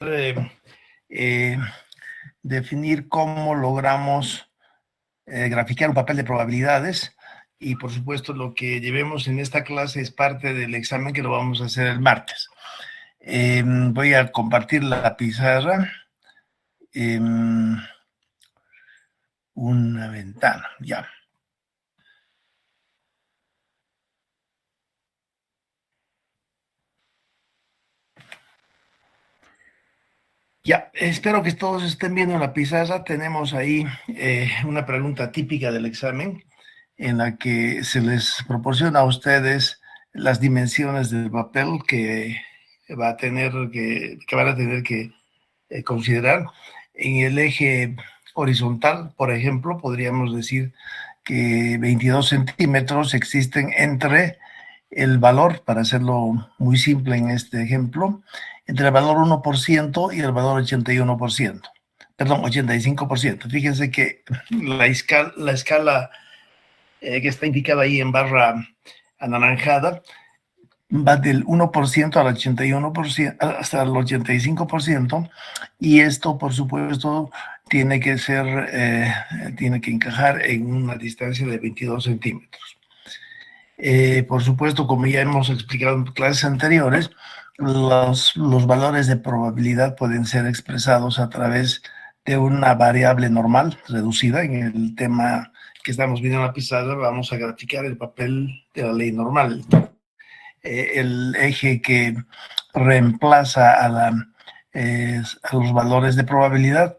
eh, eh, definir cómo logramos graficar un papel de probabilidades y por supuesto lo que llevemos en esta clase es parte del examen que lo vamos a hacer el martes. Voy a compartir la pizarra. Una ventana, ya. Ya, espero que todos estén viendo la pizarra. Tenemos ahí una pregunta típica del examen en la que se les proporciona a ustedes las dimensiones del papel que van a tener que considerar. En el eje horizontal, por ejemplo, podríamos decir que 22 centímetros existen entre el valor, para hacerlo muy simple en este ejemplo, entre el valor 1% y el valor 81%. Perdón, 85%. Fíjense que la escala que está indicada ahí en barra anaranjada va del 1% al 81%, hasta el 85%, y esto, por supuesto, tiene que encajar en una distancia de 22 centímetros. Por supuesto, como ya hemos explicado en clases anteriores, los valores de probabilidad pueden ser expresados a través de una variable normal reducida. En el tema que estamos viendo en la pizarra, vamos a graficar el papel de la ley normal. El eje que reemplaza a los valores de probabilidad,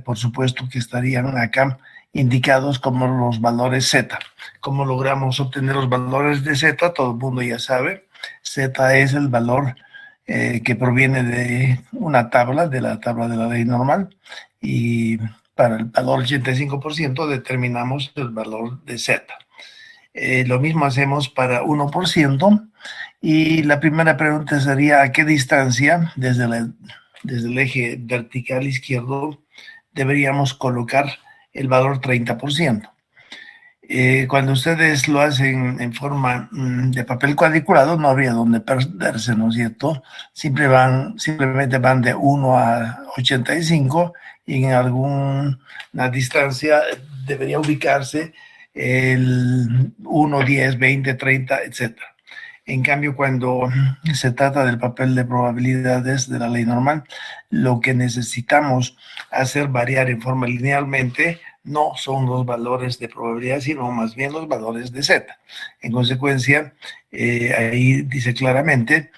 por supuesto que estarían acá indicados como los valores Z. ¿Cómo logramos obtener los valores de Z? Todo el mundo ya sabe. Z es el valor que proviene de una tabla, de la tabla de la ley normal, y para el valor 85% determinamos el valor de Z. Lo mismo hacemos para 1%. Y la primera pregunta sería, ¿a qué distancia desde el eje vertical izquierdo deberíamos colocar el valor 30%? Cuando ustedes lo hacen en forma de papel cuadriculado, no habría donde perderse, ¿no es cierto? Simplemente van de 1 a 85 y en alguna distancia debería ubicarse el 1, 10, 20, 30, etcétera. En cambio, cuando se trata del papel de probabilidades de la ley normal, lo que necesitamos hacer variar en forma linealmente no son los valores de probabilidad, sino más bien los valores de Z. En consecuencia, ahí dice claramente,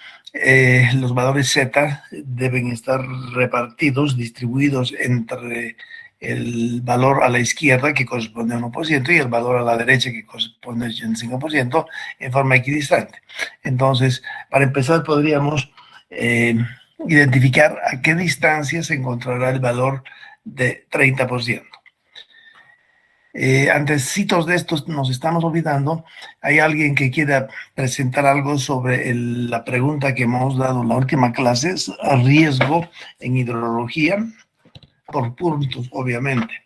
los valores Z deben estar repartidos, distribuidos entre el valor a la izquierda, que corresponde a 1%, y el valor a la derecha, que corresponde al 85%, en forma equidistante. Entonces, para empezar, podríamos identificar a qué distancia se encontrará el valor de 30%. Antecitos de estos nos estamos olvidando. ¿Hay alguien que quiera presentar algo sobre la pregunta que hemos dado en la última clase? Es riesgo en hidrología, por puntos, obviamente.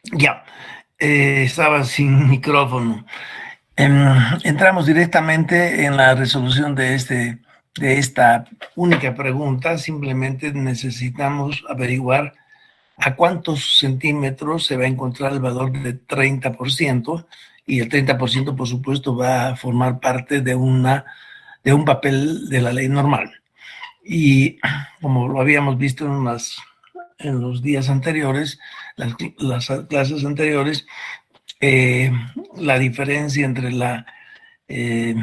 Ya, estaba sin micrófono. Entramos directamente en la resolución de esta única pregunta. Simplemente necesitamos averiguar a cuántos centímetros se va a encontrar el valor de 30%, y el 30%, por supuesto, va a formar parte de un papel de la ley normal. Y como lo habíamos visto en los días anteriores, las clases anteriores, eh, la diferencia entre la eh,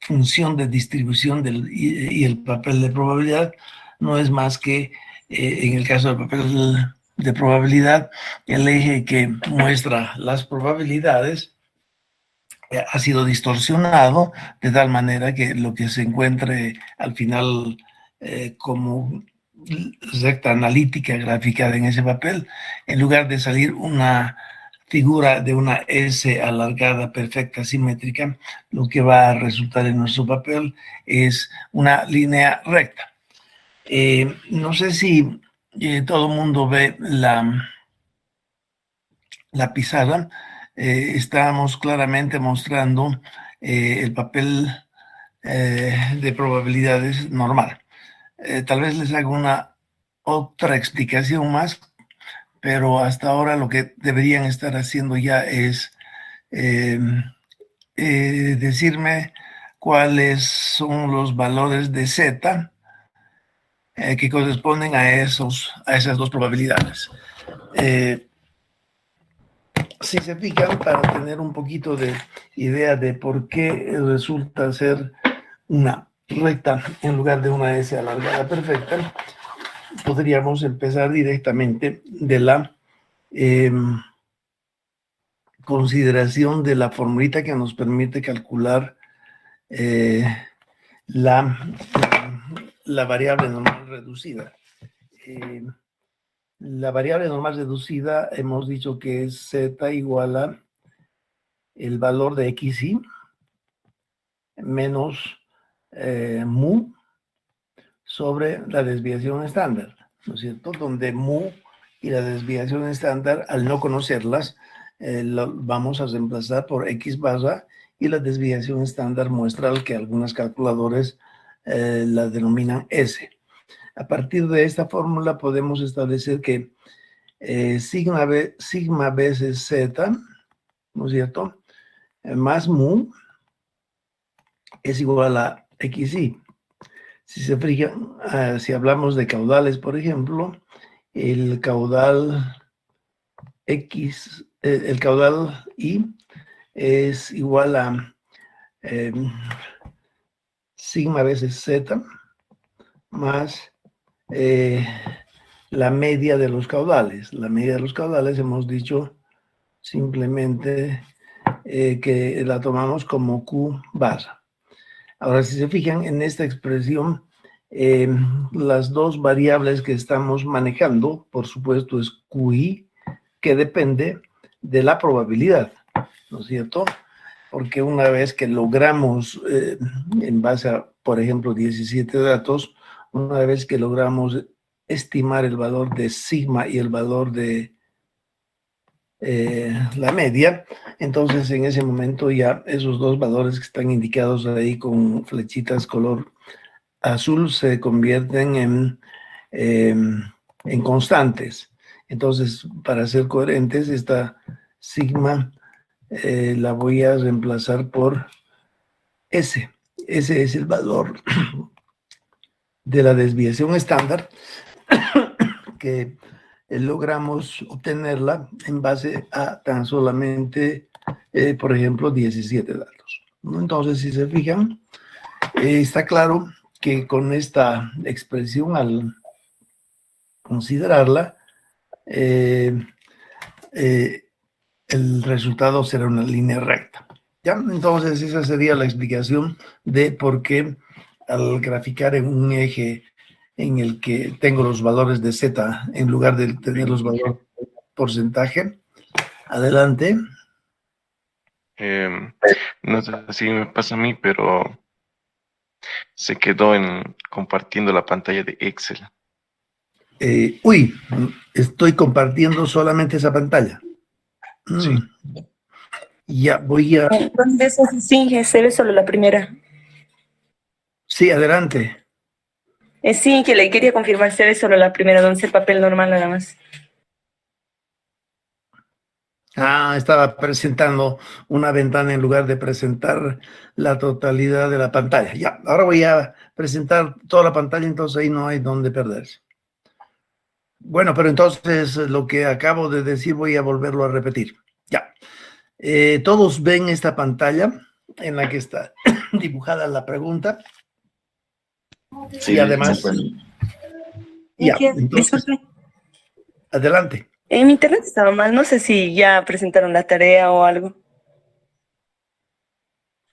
función de distribución y el papel de probabilidad no es más que, en el caso del papel de probabilidad, el eje que muestra las probabilidades ha sido distorsionado de tal manera que lo que se encuentre al final como recta analítica graficada en ese papel, en lugar de salir una figura de una S alargada perfecta simétrica, lo que va a resultar en nuestro papel es una línea recta. No sé si todo el mundo ve la pizarra. Estamos claramente mostrando el papel de probabilidades normal. Tal vez les haga una otra explicación más, pero hasta ahora lo que deberían estar haciendo ya es eh, decirme cuáles son los valores de Z que corresponden a esas dos probabilidades. Si se fijan, para tener un poquito de idea de por qué resulta ser una recta en lugar de una S alargada perfecta, podríamos empezar directamente de la consideración de la formulita que nos permite calcular la, la variable normal reducida. La variable normal reducida hemos dicho que es Z igual a el valor de XY menos mu sobre la desviación estándar, ¿no es cierto? Donde mu y la desviación estándar, al no conocerlas, lo vamos a reemplazar por X barra, y la desviación estándar muestra que algunos calculadores la denominan S. A partir de esta fórmula podemos establecer que sigma veces Z, ¿no es cierto?, más mu es igual a XY. Si se fijan, si hablamos de caudales, por ejemplo, el caudal X, el caudal Y es igual a sigma veces Z más la media de los caudales. La media de los caudales hemos dicho simplemente que la tomamos como Q barra. Ahora, si se fijan en esta expresión, las dos variables que estamos manejando, por supuesto, es QI, que depende de la probabilidad, ¿no es cierto? Porque una vez que logramos, en base a, por ejemplo, 17 datos, una vez que logramos estimar el valor de sigma y el valor de la media, entonces en ese momento ya esos dos valores que están indicados ahí con flechitas color azul se convierten en constantes. Entonces, para ser coherentes, esta sigma la voy a reemplazar por S. Ese es el valor de la desviación estándar que logramos obtenerla en base a tan solamente, por ejemplo, 17 datos. Entonces, si se fijan, está claro que con esta expresión, al considerarla, el resultado será una línea recta. ¿Ya? Entonces, esa sería la explicación de por qué al graficar en un eje en el que tengo los valores de Z en lugar de tener los valores de porcentaje. Adelante. No sé si me pasa a mí, pero se quedó en compartiendo la pantalla de Excel. Uy, estoy compartiendo solamente esa pantalla. Sí. Ya voy a... Entonces, sí, se ve solo la primera. Sí, adelante. Sí, que le quería confirmar, se ve solo la primera, donde es el papel normal nada más. Estaba presentando una ventana en lugar de presentar la totalidad de la pantalla. Ya, ahora voy a presentar toda la pantalla, entonces ahí no hay donde perderse. Bueno, pero entonces lo que acabo de decir voy a volverlo a repetir. Ya. Todos ven esta pantalla en la que está dibujada la pregunta. Sí, Y además, ya, entonces, Disculpe, adelante. mi internet estaba mal, no sé si ya presentaron la tarea o algo.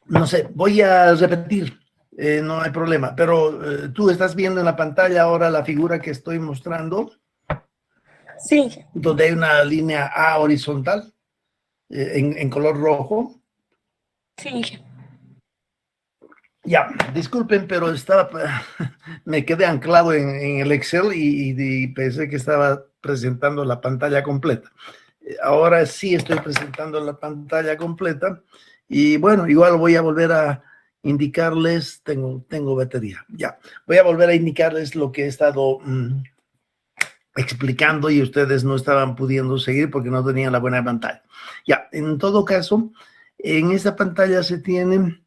No sé, voy a repetir, no hay problema, pero tú estás viendo en la pantalla ahora la figura que estoy mostrando, Sí, donde hay una línea A horizontal en color rojo. sí. Ya, disculpen, pero me quedé anclado en el Excel y pensé que estaba presentando la pantalla completa. Ahora sí estoy presentando la pantalla completa y bueno, igual voy a volver a indicarles, tengo batería, ya, voy a volver a indicarles lo que he estado explicando y ustedes no estaban pudiendo seguir porque no tenían la buena pantalla. Ya, en todo caso, en esa pantalla se tiene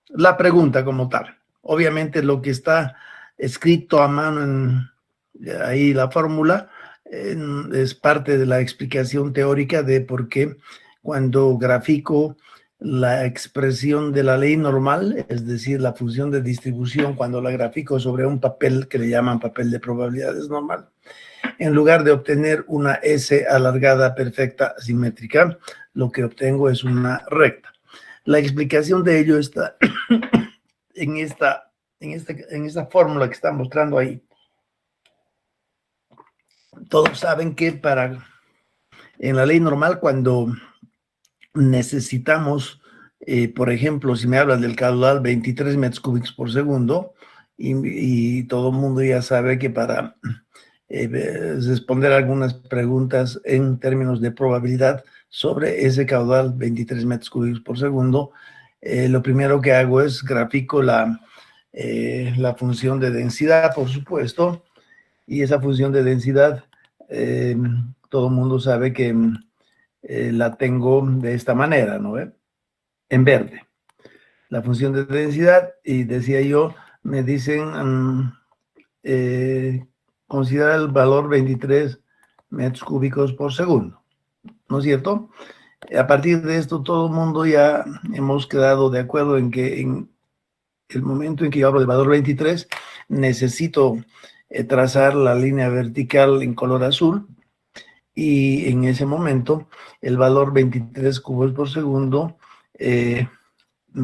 la pregunta como tal. Obviamente lo que está escrito a mano ahí la fórmula es parte de la explicación teórica de por qué cuando grafico la expresión de la ley normal, es decir, la función de distribución, cuando la grafico sobre un papel que le llaman papel de probabilidades normal, en lugar de obtener una S alargada perfecta simétrica, lo que obtengo es una recta. La explicación de ello está en esta fórmula que está mostrando ahí. Todos saben que en la ley normal, cuando necesitamos, por ejemplo, si me hablas del caudal 23 metros cúbicos por segundo, y todo el mundo ya sabe que para responder algunas preguntas en términos de probabilidad sobre ese caudal 23 metros cúbicos por segundo, lo primero que hago es grafico la función de densidad, por supuesto, y esa función de densidad, todo el mundo sabe que la tengo de esta manera, ¿no? En verde. La función de densidad, y decía yo, me dicen, considera el valor 23 metros cúbicos por segundo, ¿no es cierto? A partir de esto, todo el mundo ya hemos quedado de acuerdo en que en el momento en que yo hablo del valor 23, necesito trazar la línea vertical en color azul, y en ese momento el valor 23 cubos por segundo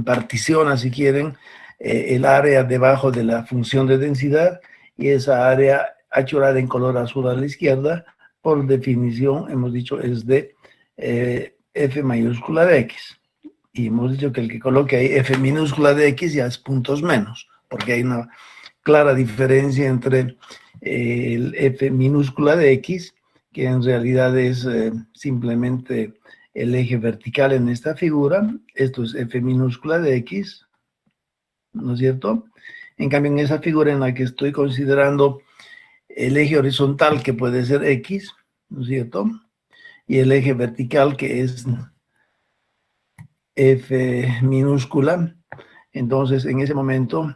particiona, si quieren, el área debajo de la función de densidad, y esa área achorada en color azul a la izquierda, por definición, hemos dicho, es de F mayúscula de X. Y hemos dicho que el que coloque ahí F minúscula de X ya es puntos menos, porque hay una clara diferencia entre el F minúscula de X, que en realidad es simplemente el eje vertical en esta figura. Esto es F minúscula de X, ¿no es cierto? En cambio, en esa figura en la que estoy considerando el eje horizontal, que puede ser X, ¿no es cierto? Y el eje vertical, que es F minúscula. Entonces, en ese momento,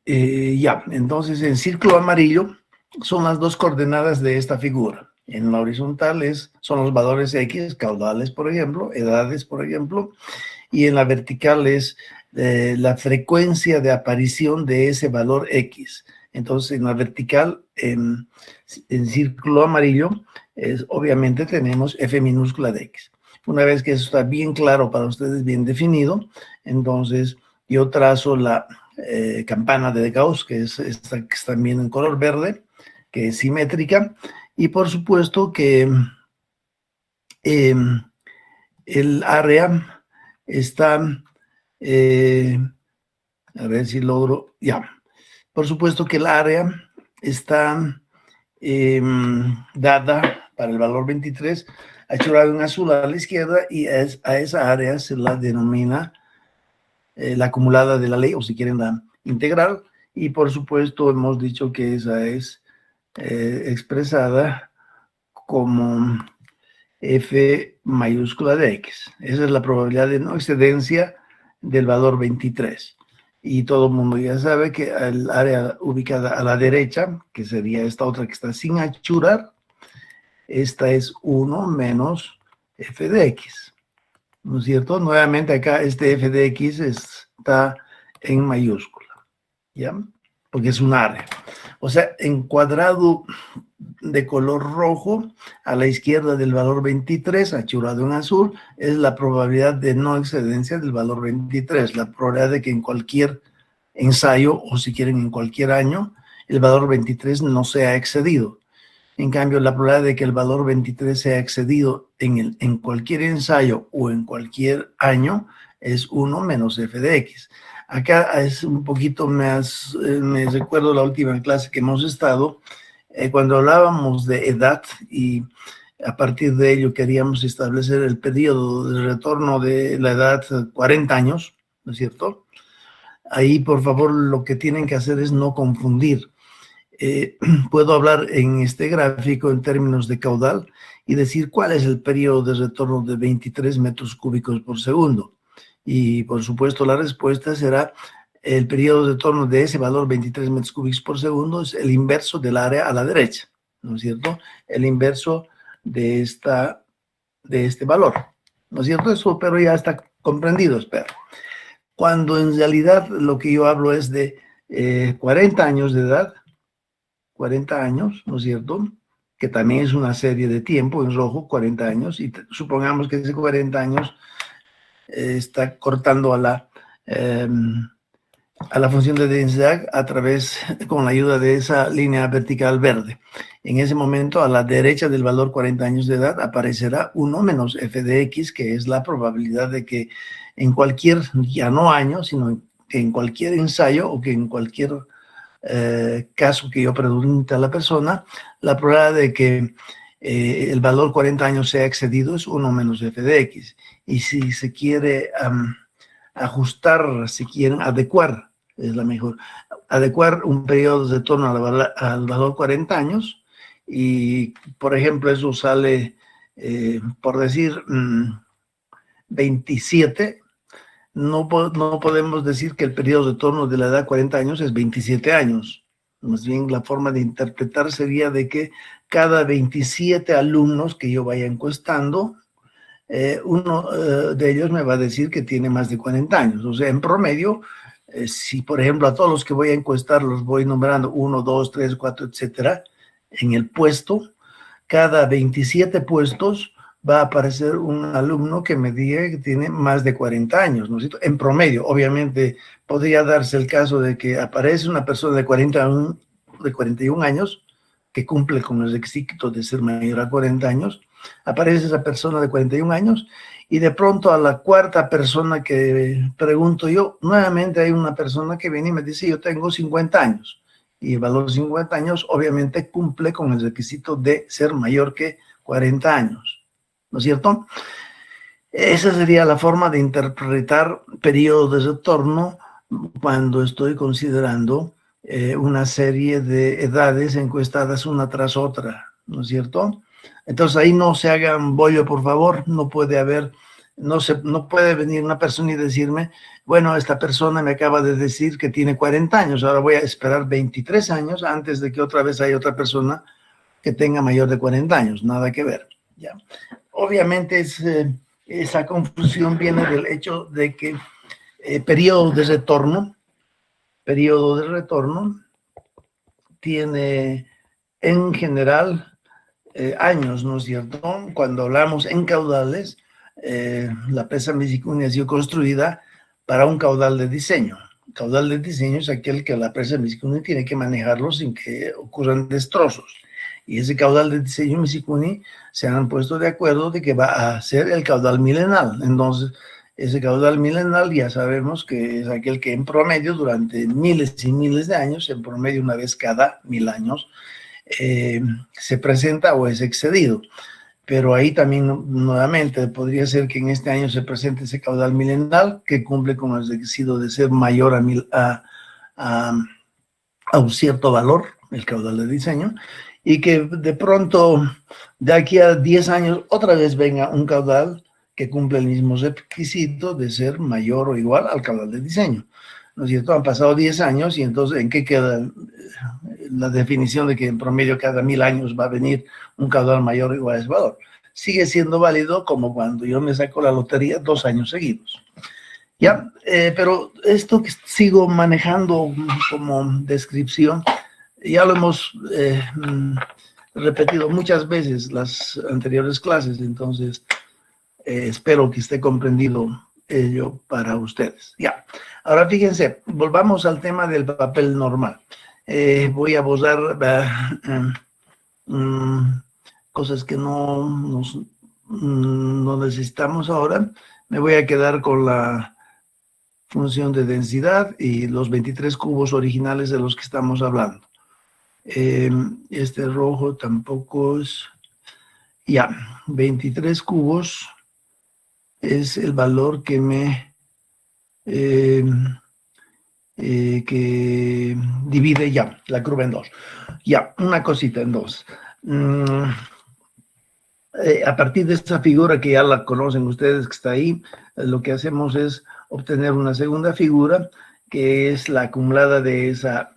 ya, entonces en círculo amarillo son las dos coordenadas de esta figura. En la horizontal son los valores X, caudales, por ejemplo, edades, por ejemplo, y en la vertical es la frecuencia de aparición de ese valor X. Entonces, en la vertical, en círculo amarillo, obviamente tenemos F minúscula de X. Una vez que eso está bien claro para ustedes, bien definido, entonces yo trazo la campana de Gauss, que es esta que está también en color verde, que es simétrica, y por supuesto que el área está, a ver si logro, ya, por supuesto que el área está dada para el valor 23, achurado en azul a la izquierda, y a esa área se la denomina la acumulada de la ley, o si quieren la integral, y por supuesto hemos dicho que esa es expresada como F mayúscula de X. Esa es la probabilidad de no excedencia del valor 23. Y todo el mundo ya sabe que el área ubicada a la derecha, que sería esta otra que está sin achurar, esta es 1 menos f de x. ¿No es cierto? Nuevamente acá este f de x está en mayúscula, ¿ya? Porque es un área. O sea, encuadrado de color rojo a la izquierda del valor 23, achurado en azul, es la probabilidad de no excedencia del valor 23, la probabilidad de que en cualquier ensayo, o si quieren en cualquier año, el valor 23 no sea excedido. En cambio, la probabilidad de que el valor 23 sea excedido en cualquier ensayo o en cualquier año es 1 menos f de x. Acá es un poquito más, me recuerdo la última clase que hemos estado, cuando hablábamos de edad y a partir de ello queríamos establecer el periodo de retorno de la edad 40 años, ¿no es cierto? Ahí, por favor, lo que tienen que hacer es no confundir. Puedo hablar en este gráfico en términos de caudal y decir cuál es el periodo de retorno de 23 metros cúbicos por segundo. Y, por supuesto, la respuesta será el periodo de retorno de ese valor, 23 metros cúbicos por segundo, es el inverso del área a la derecha, ¿no es cierto? El inverso de este valor, ¿no es cierto? Eso, pero ya está comprendido, espero. Cuando en realidad lo que yo hablo es de 40 años de edad, 40 años, ¿no es cierto? Que también es una serie de tiempo en rojo, 40 años, y supongamos que ese 40 años está cortando a la función de densidad a través, con la ayuda de esa línea vertical verde. En ese momento, a la derecha del valor 40 años de edad, aparecerá 1 menos f de x, que es la probabilidad de que en cualquier, ya no año, sino que en cualquier ensayo o que en cualquier caso que yo pregunte a la persona, la probabilidad de que el valor 40 años sea excedido es 1 menos f de x. Y si se quiere ajustar, si quieren adecuar, es la mejor, adecuar un periodo de retorno al valor 40 años, y por ejemplo eso sale, por decir, 27, no podemos decir que el periodo de retorno de la edad 40 años es 27 años. Más bien la forma de interpretar sería de que cada 27 alumnos que yo vaya encuestando, uno de ellos me va a decir que tiene más de 40 años. O sea, en promedio, si por ejemplo a todos los que voy a encuestar los voy nombrando 1, 2, 3, 4, etcétera, en el puesto, cada 27 puestos va a aparecer un alumno que me diga que tiene más de 40 años, ¿no es cierto? En promedio, obviamente, podría darse el caso de que aparece una persona de 41 años que cumple con el requisito de ser mayor a 40 años, aparece esa persona de 41 años y de pronto a la cuarta persona que pregunto yo, nuevamente hay una persona que viene y me dice, yo tengo 50 años. Y el valor de 50 años obviamente cumple con el requisito de ser mayor que 40 años. ¿No es cierto? Esa sería la forma de interpretar periodo de retorno cuando estoy considerando una serie de edades encuestadas una tras otra, ¿no es cierto? Entonces ahí no se hagan bollo, por favor, no puede haber, no puede venir una persona y decirme, bueno, esta persona me acaba de decir que tiene 40 años, ahora voy a esperar 23 años antes de que otra vez haya otra persona que tenga mayor de 40 años, nada que ver, ¿ya? Obviamente esa confusión viene del hecho de que periodo de retorno tiene en general años, ¿no es cierto? Cuando hablamos en caudales, la presa Misikuni ha sido construida para un caudal de diseño. El caudal de diseño es aquel que la presa Misikuni tiene que manejarlo sin que ocurran destrozos. Y ese caudal de diseño Misikuni se han puesto de acuerdo de que va a ser el caudal milenal. Entonces, Ese caudal milenal ya sabemos que es aquel que en promedio durante miles y miles de años, en promedio una vez cada 1000 años, se presenta o es excedido. Pero ahí también nuevamente podría ser que en este año se presente ese caudal milenal que cumple con el requisito de ser mayor a un cierto valor, el caudal de diseño, y que de pronto de aquí a 10 años otra vez venga un caudal que cumple el mismo requisito de ser mayor o igual al caudal de diseño. ¿No es cierto? Han pasado 10 años y entonces ¿en qué queda la definición de que en promedio cada 1000 años va a venir un caudal mayor o igual a ese valor? Sigue siendo válido como cuando yo me saco la lotería 2 años seguidos. Ya, pero esto que sigo manejando como descripción, ya lo hemos repetido muchas veces las anteriores clases, entonces espero que esté comprendido ello para ustedes. Ya, ahora fíjense, volvamos al tema del papel normal. Voy a borrar cosas que no necesitamos ahora. Me voy a quedar con la función de densidad y los 23 cubos originales de los que estamos hablando. Este rojo tampoco es... Ya, 23 cubos es el valor que me... que divide ya la curva en dos. Ya, una cosita en dos. A partir de esta figura que ya la conocen ustedes, que está ahí, lo que hacemos es obtener una segunda figura, que es la acumulada de esa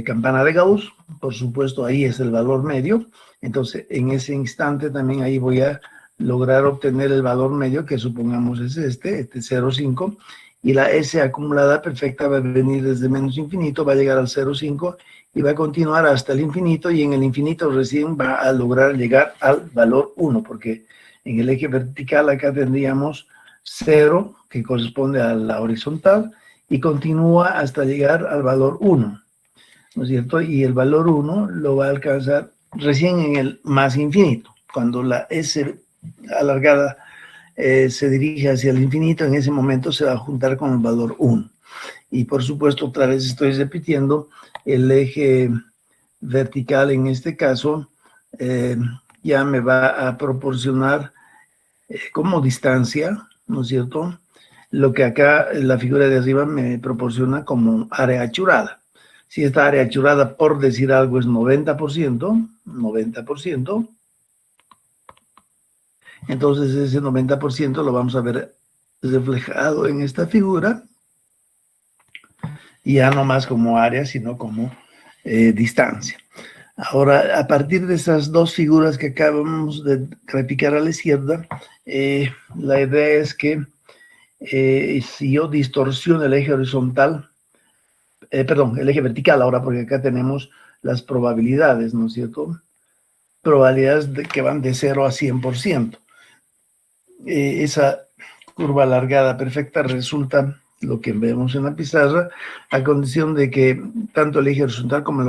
campana de Gauss. Por supuesto, ahí es el valor medio. Entonces, en ese instante también ahí voy a lograr obtener el valor medio, que supongamos es este 0,5, y la S acumulada perfecta va a venir desde menos infinito, va a llegar al 0,5 y va a continuar hasta el infinito, y en el infinito recién va a lograr llegar al valor 1, porque en el eje vertical acá tendríamos 0, que corresponde a la horizontal, y continúa hasta llegar al valor 1, ¿no es cierto? Y el valor 1 lo va a alcanzar recién en el más infinito, cuando la S alargada se dirige hacia el infinito. En ese momento se va a juntar con el valor 1. Y por supuesto, otra vez estoy repitiendo, el eje vertical en este caso ya me va a proporcionar como distancia, ¿no es cierto?, lo que acá en la figura de arriba me proporciona como área achurada. Si esta área achurada, por decir algo, es 90%, entonces ese 90% lo vamos a ver reflejado en esta figura, y ya no más como área, sino como distancia. Ahora, a partir de esas dos figuras que acabamos de graficar a la izquierda, la idea es que si yo distorsiono el eje horizontal, el eje vertical ahora, porque acá tenemos las probabilidades, ¿no es cierto? Probabilidades que van de 0 a 100%. Esa curva alargada perfecta resulta lo que vemos en la pizarra, a condición de que tanto el eje horizontal como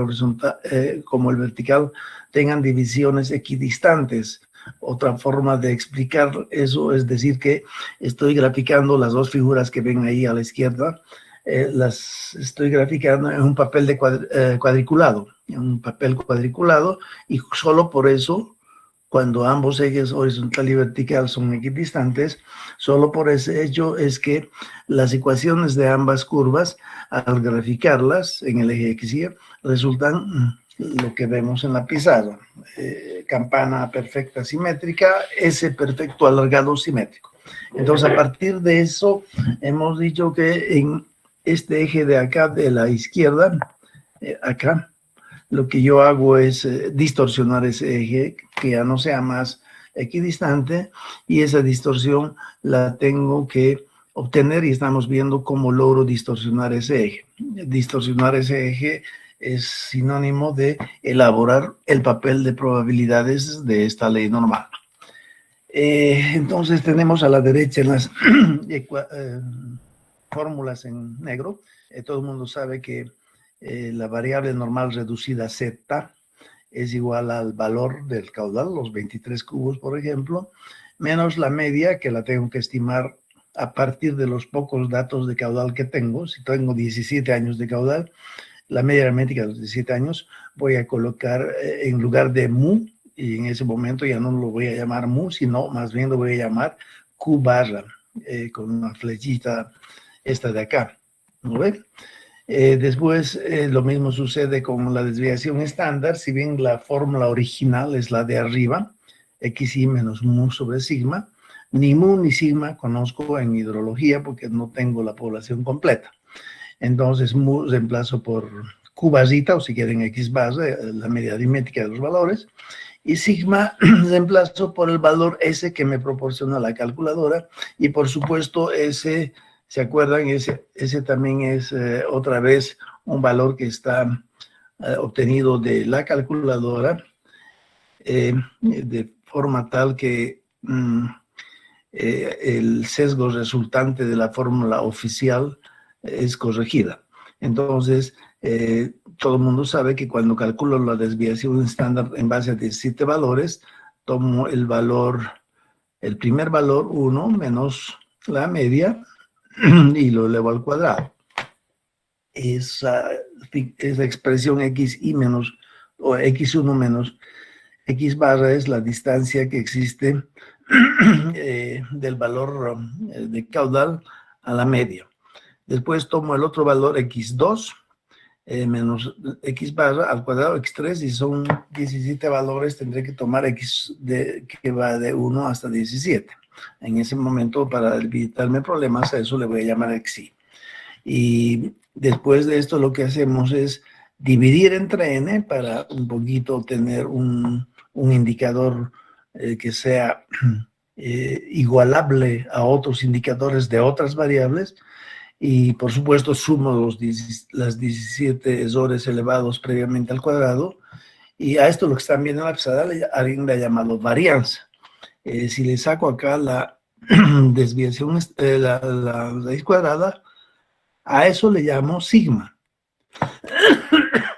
el vertical tengan divisiones equidistantes. Otra forma de explicar eso es decir que estoy graficando las dos figuras que ven ahí a la izquierda, las estoy graficando en un papel de cuadriculado, y solo por eso, cuando ambos ejes horizontal y vertical son equidistantes, solo por ese hecho es que las ecuaciones de ambas curvas, al graficarlas en el eje X y Y, resultan lo que vemos en la pizarra. Campana perfecta simétrica, S perfecto alargado simétrico. Entonces, a partir de eso, hemos dicho que en este eje de acá, de la izquierda, acá, lo que yo hago es distorsionar ese eje, que ya no sea más equidistante, y esa distorsión la tengo que obtener, y estamos viendo cómo logro distorsionar ese eje. Distorsionar ese eje es sinónimo de elaborar el papel de probabilidades de esta ley normal. Entonces tenemos a la derecha en las fórmulas en negro, todo el mundo sabe que la variable normal reducida z es igual al valor del caudal, los 23 cubos, por ejemplo. menos la media, que la tengo que estimar a partir de los pocos datos de caudal que tengo. Si tengo 17 años de caudal, la media aritmética de los 17 años, voy a colocar en lugar de mu, y en ese momento ya no lo voy a llamar mu, sino más bien lo voy a llamar Q barra, con una flechita esta de acá, ¿no ven? Después lo mismo sucede con la desviación estándar. Si bien la fórmula original es la de arriba, xi menos mu sobre sigma, ni mu ni sigma conozco en hidrología porque no tengo la población completa. Entonces mu reemplazo por q barrita, o si quieren x barra, la media aritmética de los valores, y sigma reemplazo por el valor S que me proporciona la calculadora, y por supuesto ese, ¿se acuerdan? Ese también es otra vez un valor que está obtenido de la calculadora, de forma tal que el sesgo resultante de la fórmula oficial es corregida. Entonces, todo el mundo sabe que cuando calculo la desviación estándar en base a 17 valores, tomo el valor, el primer valor 1 menos la media y lo elevo al cuadrado. Esa expresión xi menos, o x1 menos x barra es la distancia que existe del valor de caudal a la media. Después tomo el otro valor x2 menos x barra al cuadrado x3, y son 17 valores, tendré que tomar x que va de 1 hasta 17. En ese momento, para evitarme problemas, a eso le voy a llamar xi. Y después de esto lo que hacemos es dividir entre n para un poquito tener un indicador que sea igualable a otros indicadores de otras variables, y por supuesto sumo las 17 errores elevados previamente al cuadrado, y a esto lo que están viendo en la pizarra alguien le ha llamado varianza. Si le saco acá la desviación, la raíz cuadrada, a eso le llamo sigma.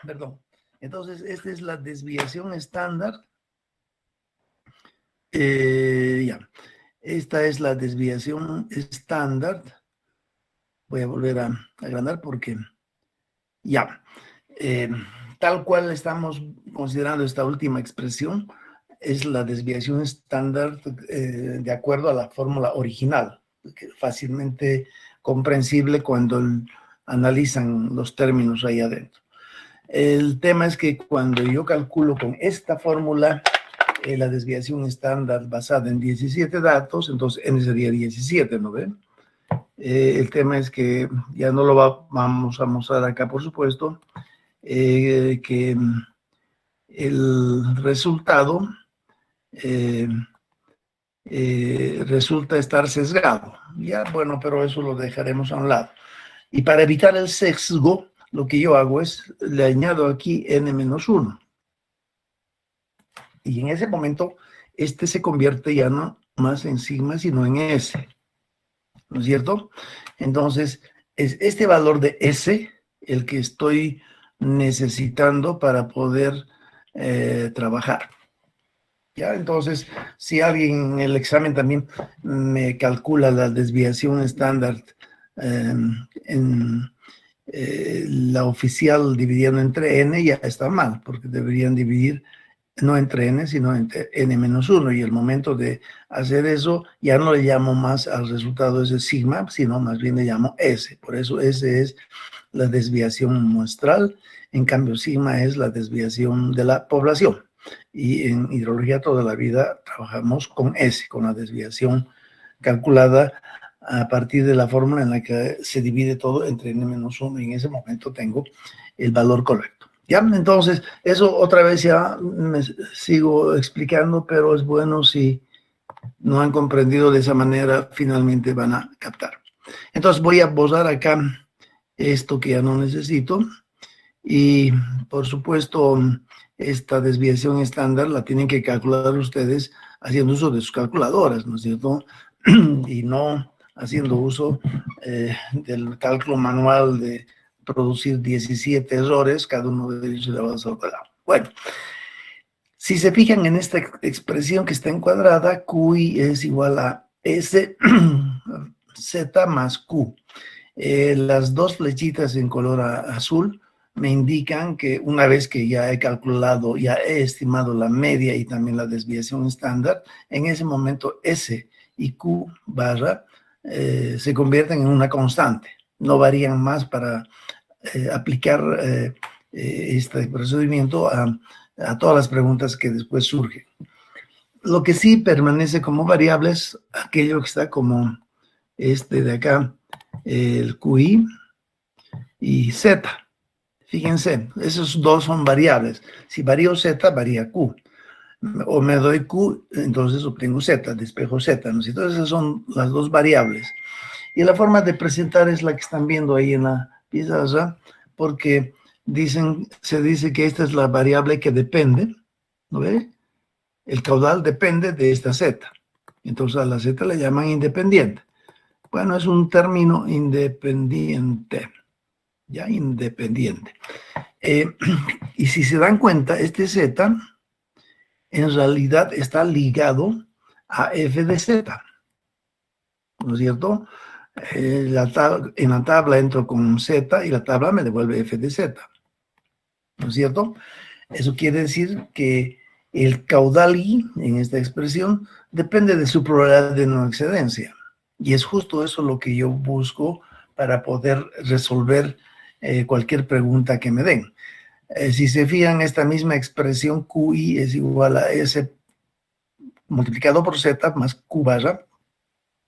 Perdón. Entonces, esta es la desviación estándar. Ya. Esta es la desviación estándar. Voy a volver a agrandar porque ya. Tal cual estamos considerando esta última expresión, es la desviación estándar de acuerdo a la fórmula original, que fácilmente comprensible cuando analizan los términos ahí adentro. El tema es que cuando yo calculo con esta fórmula la desviación estándar basada en 17 datos, entonces n sería 17, ¿no ven? El tema es que ya no lo vamos a mostrar acá, por supuesto, que el resultado resulta estar sesgado. Ya, bueno, pero eso lo dejaremos a un lado. Y para evitar el sesgo, lo que yo hago es, le añado aquí n-1. Y en ese momento, este se convierte ya no más en sigma, sino en s. ¿No es cierto? Entonces, es este valor de s el que estoy necesitando para poder trabajar. ¿Ya? Entonces, si alguien en el examen también me calcula la desviación estándar en la oficial dividiendo entre n, ya está mal, porque deberían dividir no entre n, sino entre n-1, y el momento de hacer eso ya no le llamo más al resultado ese sigma, sino más bien le llamo s. Por eso s es la desviación muestral, en cambio sigma es la desviación de la población. Y en hidrología toda la vida trabajamos con S, con la desviación calculada a partir de la fórmula en la que se divide todo entre n-1, y en ese momento tengo el valor correcto. ¿Ya? Entonces, eso otra vez ya me sigo explicando, pero es bueno si no han comprendido de esa manera, finalmente van a captar. Entonces voy a borrar acá esto que ya no necesito, y por supuesto esta desviación estándar la tienen que calcular ustedes haciendo uso de sus calculadoras, ¿no es cierto? Y no haciendo uso del cálculo manual de producir 17 errores, cada uno de ellos elevados al cuadrado. Bueno, Si se fijan en esta expresión que está encuadrada, QI es igual a S Z más Q. Las dos flechitas en color azul me indican que una vez que ya he calculado, ya he estimado la media y también la desviación estándar, en ese momento S y Q barra se convierten en una constante. No varían más para aplicar este procedimiento a todas las preguntas que después surgen. Lo que sí permanece como variable es aquello que está como este de acá, el QI y Z. Fíjense, esos dos son variables. Si varío Z, varía Q. O me doy Q, entonces obtengo Z, despejo Z, ¿no? Entonces esas son las dos variables. Y la forma de presentar es la que están viendo ahí en la pizarra, porque se dice que esta es la variable que depende, ¿no ve? El caudal depende de esta Z. Entonces a la Z le llaman independiente. Bueno, es un término independiente, ya independiente. Y si se dan cuenta, este Z en realidad está ligado a f de Z, ¿no es cierto? En la tabla entro con Z y la tabla me devuelve f de Z, ¿no es cierto? Eso quiere decir que el caudal I en esta expresión depende de su probabilidad de no excedencia. Y es justo eso lo que yo busco para poder resolver cualquier pregunta que me den. Si se fijan, esta misma expresión QI es igual a S multiplicado por Z más Q barra,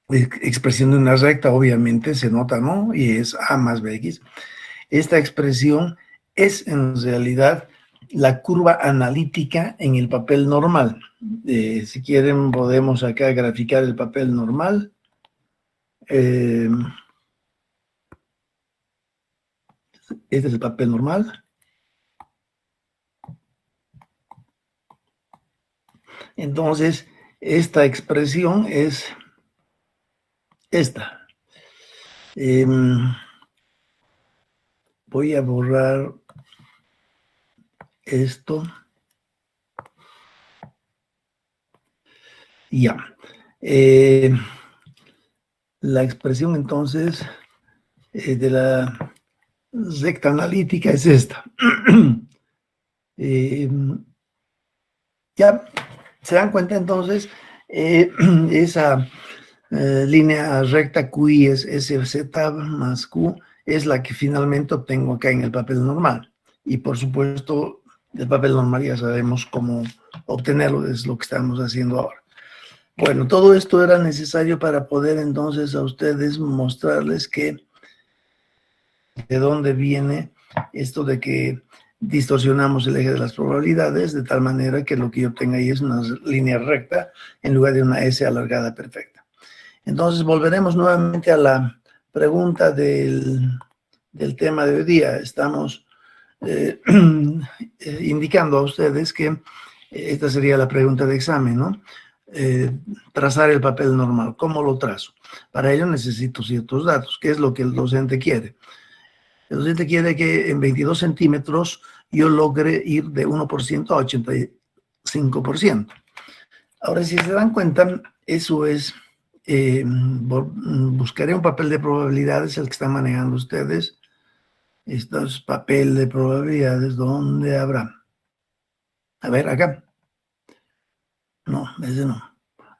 expresión de una recta, obviamente, se nota, ¿no? Y es A más BX. Esta expresión es en realidad la curva analítica en el papel normal. Si quieren, podemos acá graficar el papel normal. Este es el papel normal. Entonces, esta expresión es esta. Voy a borrar esto. Ya. La expresión entonces de la recta analítica es esta. Ya se dan cuenta entonces, esa línea recta QI es SZ más Q, es la que finalmente obtengo acá en el papel normal. Y por supuesto, el papel normal ya sabemos cómo obtenerlo, es lo que estamos haciendo ahora. Bueno, todo esto era necesario para poder entonces a ustedes mostrarles que de dónde viene esto de que distorsionamos el eje de las probabilidades de tal manera que lo que yo obtenga ahí es una línea recta en lugar de una S alargada perfecta. Entonces volveremos nuevamente a la pregunta del tema de hoy día. Estamos indicando a ustedes que esta sería la pregunta de examen, ¿no? Trazar el papel normal. ¿Cómo lo trazo? Para ello necesito ciertos datos. ¿Qué es lo que el docente quiere? El docente quiere que en 22 centímetros yo logre ir de 1% a 85%. Ahora, si se dan cuenta, eso es, buscaré un papel de probabilidades, el que están manejando ustedes. Esto es papel de probabilidades, ¿dónde habrá? A ver, acá. No, ese no.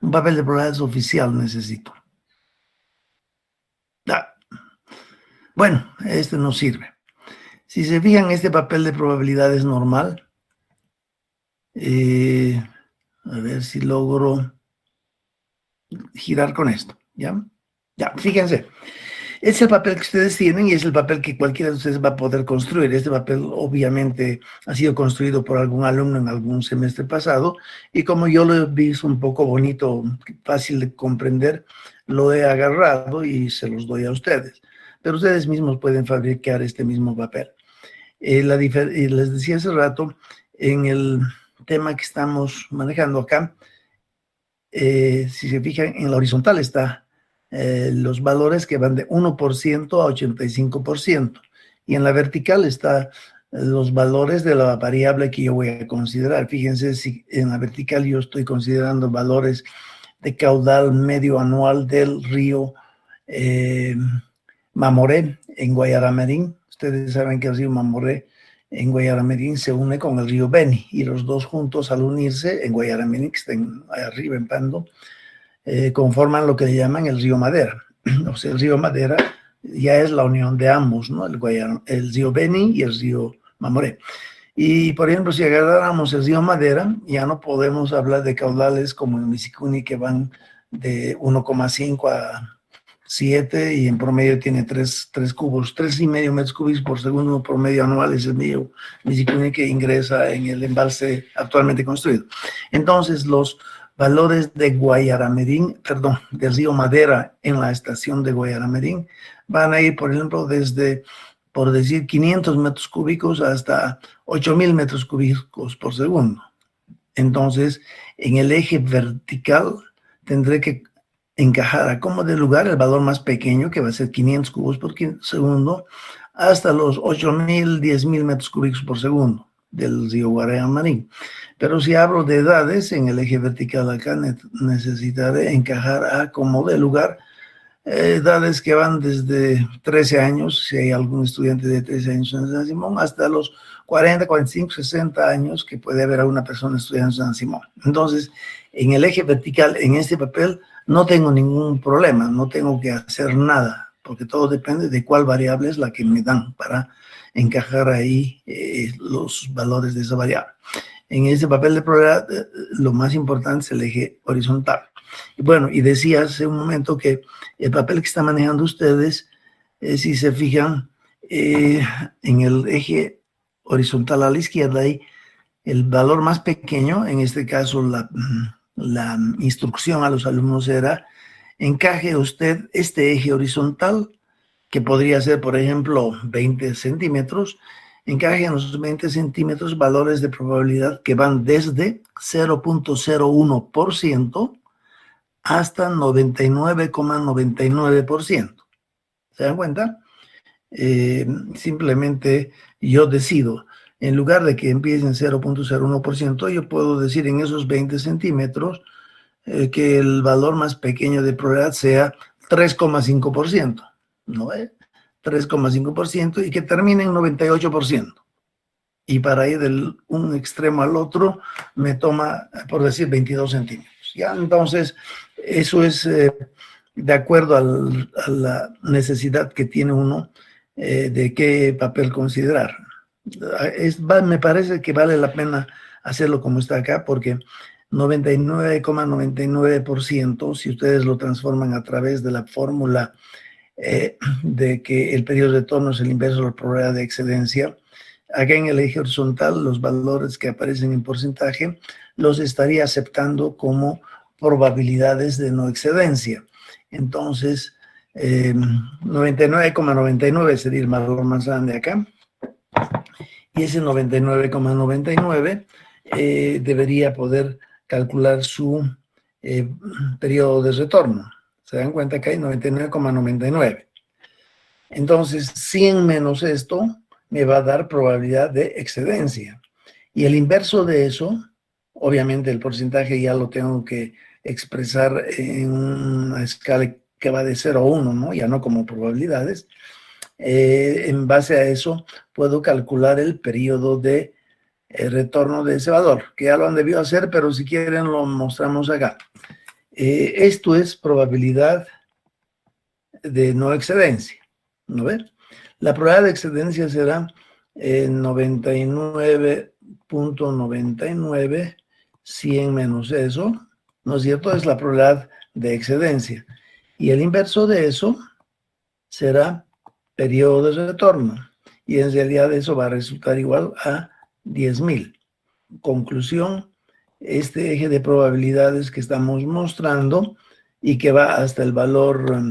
Un papel de probabilidades oficial necesito. Bueno, este no sirve. Si se fijan, este papel de probabilidades normal. A ver si logro girar con esto, ¿ya? Ya, fíjense. Es el papel que ustedes tienen y es el papel que cualquiera de ustedes va a poder construir. Este papel obviamente ha sido construido por algún alumno en algún semestre pasado y como yo lo he visto un poco bonito, fácil de comprender, lo he agarrado y se los doy a ustedes. Pero ustedes mismos pueden fabricar este mismo papel. Les decía hace rato, en el tema que estamos manejando acá, si se fijan, en la horizontal está los valores que van de 1% a 85%, y en la vertical está los valores de la variable que yo voy a considerar. Fíjense, si en la vertical yo estoy considerando valores de caudal medio anual del río Mamoré en Guayaramerín. Ustedes saben que el río Mamoré en Guayaramerín se une con el río Beni, y los dos juntos, al unirse en Guayaramerín, que están arriba en Pando, conforman lo que le llaman el río Madera. O sea, el río Madera ya es la unión de ambos, ¿no? El río Beni y el río Mamoré. Y, por ejemplo, si agarráramos el río Madera, ya no podemos hablar de caudales como en Misicuni, que van de 1,5 a 7, y en promedio tiene 3,5 metros cúbicos por segundo promedio anual. Es el río Misicuni que ingresa en el embalse actualmente construido. Entonces, los valores de del río Madera en la estación de Guayaramerín van a ir, por ejemplo, desde, por decir, 500 metros cúbicos hasta 8,000 metros cúbicos por segundo. Entonces, en el eje vertical tendré que encajar a como de lugar el valor más pequeño, que va a ser 500 cubos por segundo, hasta los 8,000, 10,000 metros cúbicos por segundo del río Guayaramerín. Pero si hablo de edades, en el eje vertical acá necesitaré encajar a como de lugar edades que van desde 13 años, si hay algún estudiante de 13 años en San Simón, hasta los 40, 45, 60 años que puede haber alguna persona estudiando en San Simón. Entonces, en el eje vertical, en este papel, no tengo ningún problema, no tengo que hacer nada, porque todo depende de cuál variable es la que me dan para encajar ahí los valores de esa variable. En este papel de probabilidad, lo más importante es el eje horizontal. Y bueno, y decía hace un momento que el papel que están manejando ustedes, si se fijan, en el eje horizontal a la izquierda hay el valor más pequeño. En este caso, la instrucción a los alumnos era: encaje usted este eje horizontal, que podría ser, por ejemplo, 20 centímetros, encaje en los 20 centímetros valores de probabilidad que van desde 0,01% hasta 99,99%. ¿Se dan cuenta? Simplemente yo decido, en lugar de que empiece en 0,01%, yo puedo decir en esos 20 centímetros que el valor más pequeño de probabilidad sea 3,5%, ¿no es? 3,5%, y que termine en 98%. Y para ir de un extremo al otro me toma, por decir, 22 centímetros. ¿Ya? Entonces, eso es de acuerdo a la necesidad que tiene uno de qué papel considerar. Me parece que vale la pena hacerlo como está acá, porque 99,99%, si ustedes lo transforman a través de la fórmula de que el periodo de retorno es el inverso de la probabilidad de excedencia, acá en el eje horizontal, los valores que aparecen en porcentaje los estaría aceptando como probabilidades de no excedencia. Entonces, 99,99 sería el valor más grande acá, y ese 99,99 debería poder calcular su periodo de retorno. Se dan cuenta que hay 99,99. Entonces, 100 menos esto me va a dar probabilidad de excedencia. Y el inverso de eso, obviamente el porcentaje ya lo tengo que expresar en una escala que va de 0 a 1, ¿no? Ya no como probabilidades. En base a eso puedo calcular el periodo de retorno de ese valor, que ya lo han debido hacer, pero si quieren lo mostramos acá. Esto es probabilidad de no excedencia, ¿no ven? La probabilidad de excedencia será 99,99, 100 menos eso, ¿no es cierto? Es la probabilidad de excedencia. Y el inverso de eso será periodo de retorno. Y en realidad eso va a resultar igual a 10,000. Conclusión: este eje de probabilidades que estamos mostrando y que va hasta el valor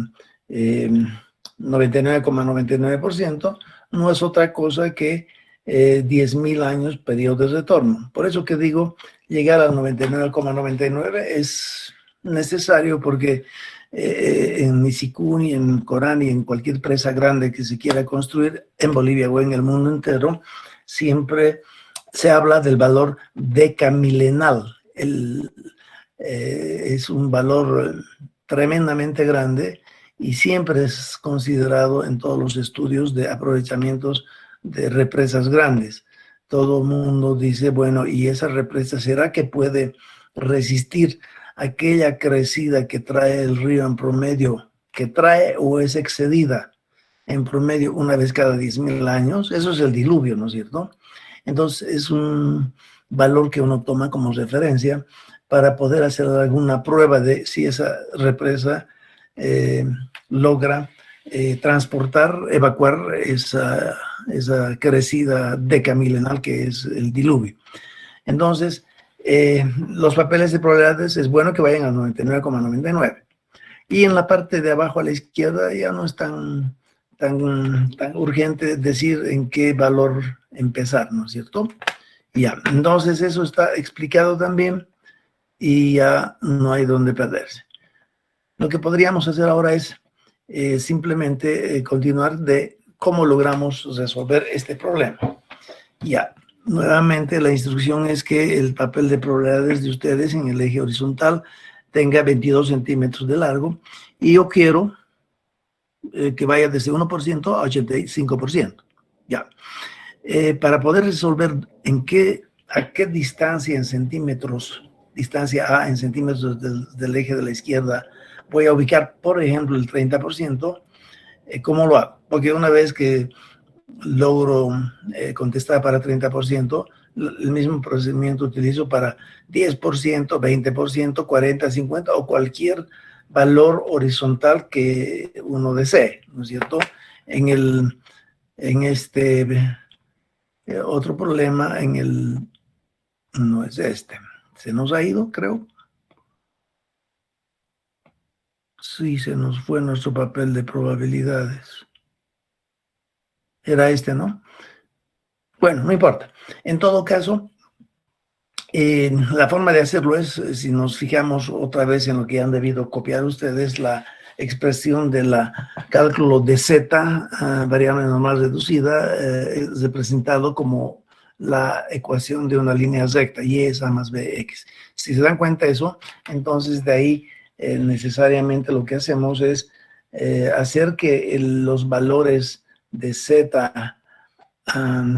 99,99%, no es otra cosa que 10,000 años periodo de retorno. Por eso que digo, llegar al 99,99 es necesario, porque en Misicuni, en Corán y en cualquier presa grande que se quiera construir en Bolivia o en el mundo entero, siempre se habla del valor decamilenal. Es un valor tremendamente grande y siempre es considerado en todos los estudios de aprovechamientos de represas grandes. Todo el mundo dice, bueno, ¿y esa represa será que puede resistir aquella crecida que trae el río en promedio, que trae o es excedida en promedio una vez cada 10.000 años? Eso es el diluvio, ¿no es cierto? Entonces es un valor que uno toma como referencia para poder hacer alguna prueba de si esa represa logra transportar, evacuar esa crecida decamilenal que es el diluvio. Entonces, los papeles de probabilidades es bueno que vayan al 99,99. Y en la parte de abajo a la izquierda ya no es tan urgente decir en qué valor empezar, ¿no es cierto? Ya, entonces eso está explicado también y ya no hay dónde perderse. Lo que podríamos hacer ahora es simplemente continuar de cómo logramos resolver este problema. Ya, nuevamente la instrucción es que el papel de probabilidades de ustedes en el eje horizontal tenga 22 centímetros de largo y yo quiero que vaya desde 1% a 85%. Ya. Para poder resolver a qué distancia en centímetros, distancia A en centímetros del eje de la izquierda, voy a ubicar, por ejemplo, el 30%, ¿cómo lo hago? Porque una vez que logro contestar para 30%, el mismo procedimiento utilizo para 10%, 20%, 40%, 50% o cualquier valor horizontal que uno desee, ¿no es cierto? En este otro problema, no es este, se nos ha ido, creo. Sí, se nos fue nuestro papel de probabilidades. Era este, ¿no? Bueno, no importa. En todo caso, la forma de hacerlo es, si nos fijamos otra vez en lo que han debido copiar ustedes, la expresión de la cálculo de z, variable normal reducida, es representado como la ecuación de una línea recta, y es a más bx. Si se dan cuenta de eso, entonces de ahí necesariamente lo que hacemos es hacer que los valores de z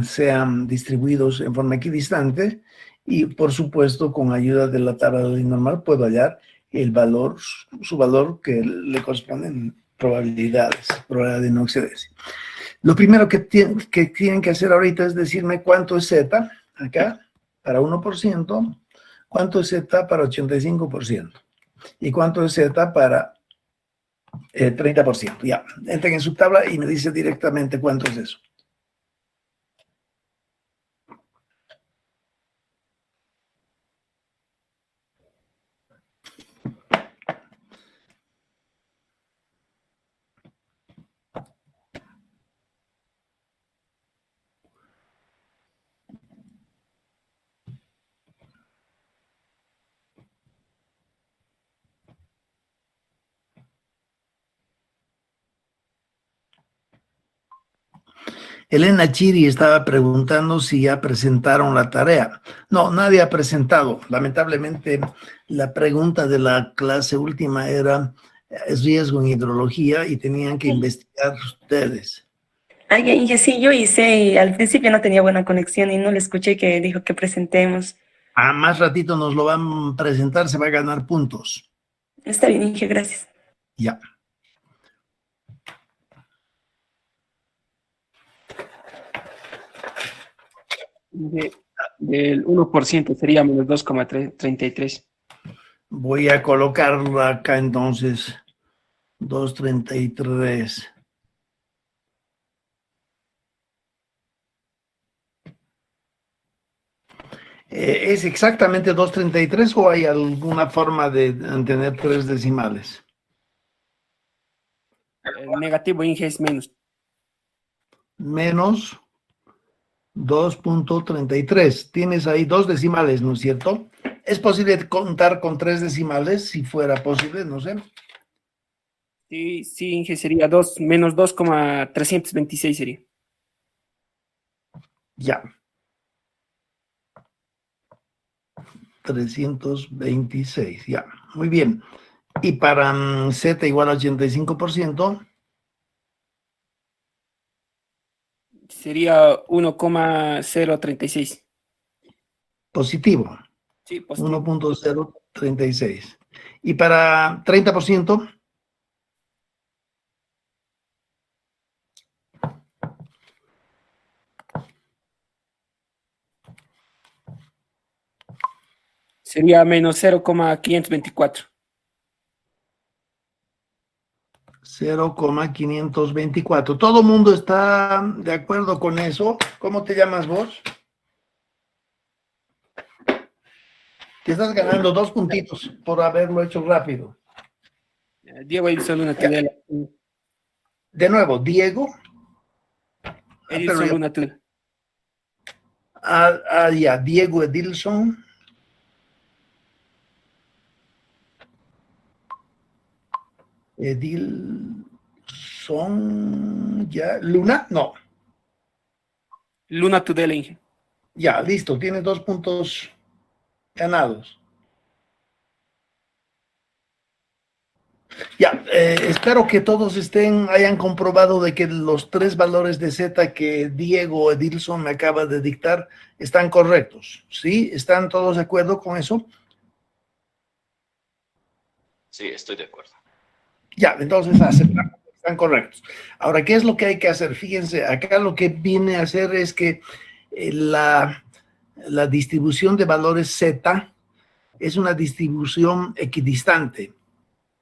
sean distribuidos en forma equidistante y, por supuesto, con ayuda de la tabla de normal puedo hallar el valor, su valor que le corresponde en probabilidades, probabilidad de no excederse. Lo primero que tienen que hacer ahorita es decirme cuánto es z acá para 1%, cuánto es z para 85% y cuánto es z para 30%. Ya, entren en su tabla y me dice directamente cuánto es eso. Elena Chiri estaba preguntando si ya presentaron la tarea. No, nadie ha presentado. Lamentablemente, la pregunta de la clase última era ¿es riesgo en hidrología? Y tenían que investigar ustedes. Ay, y sí, yo hice y al principio no tenía buena conexión y no le escuché que dijo que presentemos. A más ratito nos lo van a presentar, se va a ganar puntos. Está bien, Inge, gracias. Ya. Del 1% sería menos 2,33. Voy a colocarla acá entonces. 233. ¿Es exactamente 233 o hay alguna forma de tener 3 decimales? El negativo, Inge, es menos. Menos 2.33. Tienes ahí 2 decimales, ¿no es cierto? ¿Es posible contar con 3 decimales? Si fuera posible, no sé. Sí, sí, Inge, sería menos 2,326 sería. Ya. 326, ya, muy bien. Y para Z igual a 85%, sería 1,036. positivo, Sí, positivo. 1.036. Y para 30%, Sería menos 0,524. 0,524. ¿Todo el mundo está de acuerdo con eso? ¿Cómo te llamas vos? Te estás ganando 2 puntitos por haberlo hecho rápido. Diego Edilson Luna Ya. Tudela. De nuevo, Diego. Pero Edilson ya, Luna Tudela. ya, Diego Edilson. Edilson, ya. Luna, no. Luna Tudela, Inge. Ya, listo, tiene 2 puntos ganados. Ya, espero que todos hayan comprobado de que los 3 valores de Z que Diego Edilson me acaba de dictar están correctos. ¿Sí? ¿Están todos de acuerdo con eso? Sí, estoy de acuerdo. Ya, entonces aceptamos que están correctos. Ahora, ¿qué es lo que hay que hacer? Fíjense, acá lo que viene a hacer es que la distribución de valores Z es una distribución equidistante.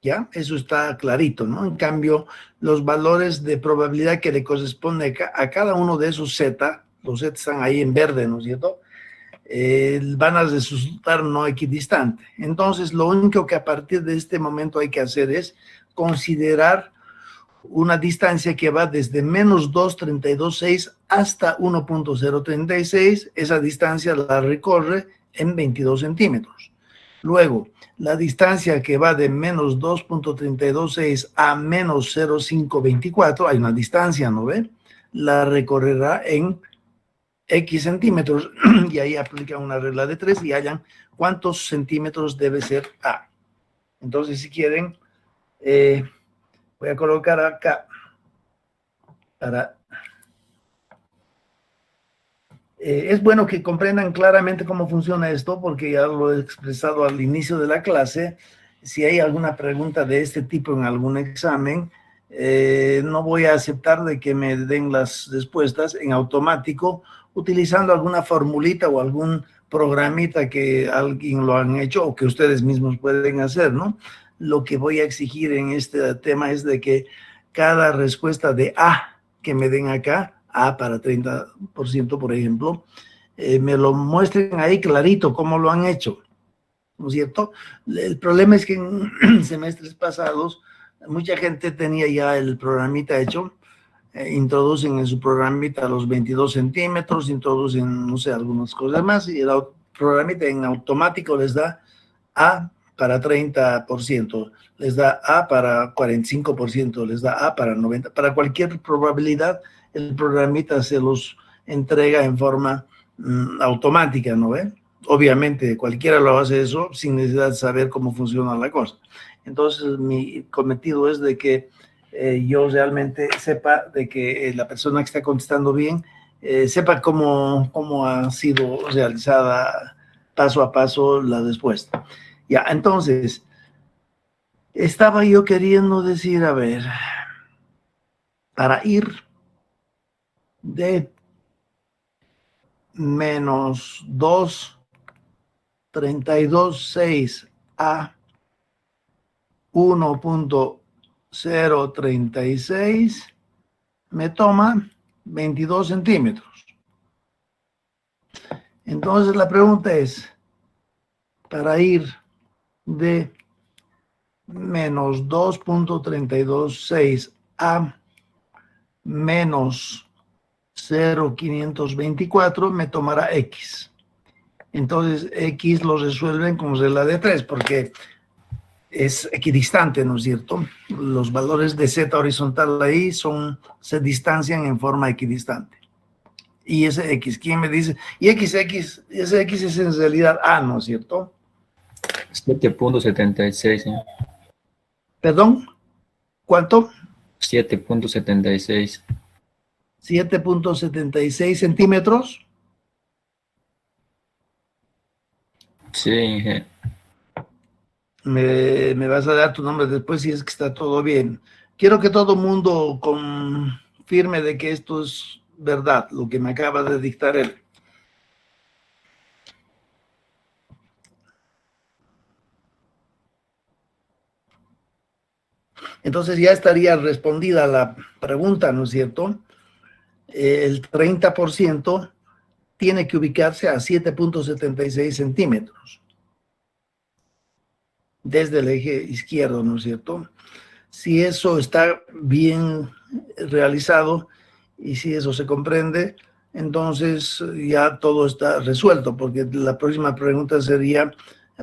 ¿Ya? Eso está clarito, ¿no? En cambio, los valores de probabilidad que le corresponde a cada uno de esos Z, los Z están ahí en verde, ¿no es cierto? Van a resultar no equidistantes. Entonces, lo único que a partir de este momento hay que hacer es considerar una distancia que va desde menos 2,326 hasta 1.036. Esa distancia la recorre en 22 centímetros. Luego, la distancia que va de menos 2.326 a menos 0,524, hay una distancia, ¿no ve? La recorrerá en X centímetros y ahí aplica una regla de 3 y hallan cuántos centímetros debe ser A. Entonces, si quieren, voy a colocar acá para... es bueno que comprendan claramente cómo funciona esto, porque ya lo he expresado al inicio de la clase. Si hay alguna pregunta de este tipo en algún examen, no voy a aceptar de que me den las respuestas en automático, utilizando alguna formulita o algún programita que alguien lo han hecho o que ustedes mismos pueden hacer, ¿no? Lo que voy a exigir en este tema es de que cada respuesta de A que me den acá, A para 30%, por ejemplo, me lo muestren ahí clarito cómo lo han hecho, ¿no es cierto? El problema es que en semestres pasados mucha gente tenía ya el programita hecho, introducen en su programita los 22 centímetros, introducen, no sé, algunas cosas más, y el programita en automático les da A para 30%, les da A para 45%, les da A para 90%, para cualquier probabilidad, el programita se los entrega en forma automática, ¿no ve? Obviamente, cualquiera lo hace eso sin necesidad de saber cómo funciona la cosa. Entonces, mi cometido es de que yo realmente sepa de que la persona que está contestando bien sepa cómo ha sido realizada paso a paso la respuesta. Ya, entonces, estaba yo queriendo decir, a ver, para ir de menos 2,326 a 1.036 me toma 22 centímetros. Entonces la pregunta es, para ir de menos 2.326 a menos 0,524 me tomará X. Entonces X lo resuelven con regla de 3 porque es equidistante, ¿no es cierto? Los valores de Z horizontal ahí se distancian en forma equidistante. Y ese X, ¿quién me dice? Y ese X es en realidad A, ¿no es cierto? 7.76, señor. ¿Perdón? ¿Cuánto? 7.76. 7.76 centímetros. Sí, Inge. Me vas a dar tu nombre después si es que está todo bien. Quiero que todo mundo confirme de que esto es verdad, lo que me acaba de dictar él. Entonces ya estaría respondida la pregunta, ¿no es cierto? El 30% tiene que ubicarse a 7.76 centímetros desde el eje izquierdo, ¿no es cierto? Si eso está bien realizado y si eso se comprende, entonces ya todo está resuelto, porque la próxima pregunta sería,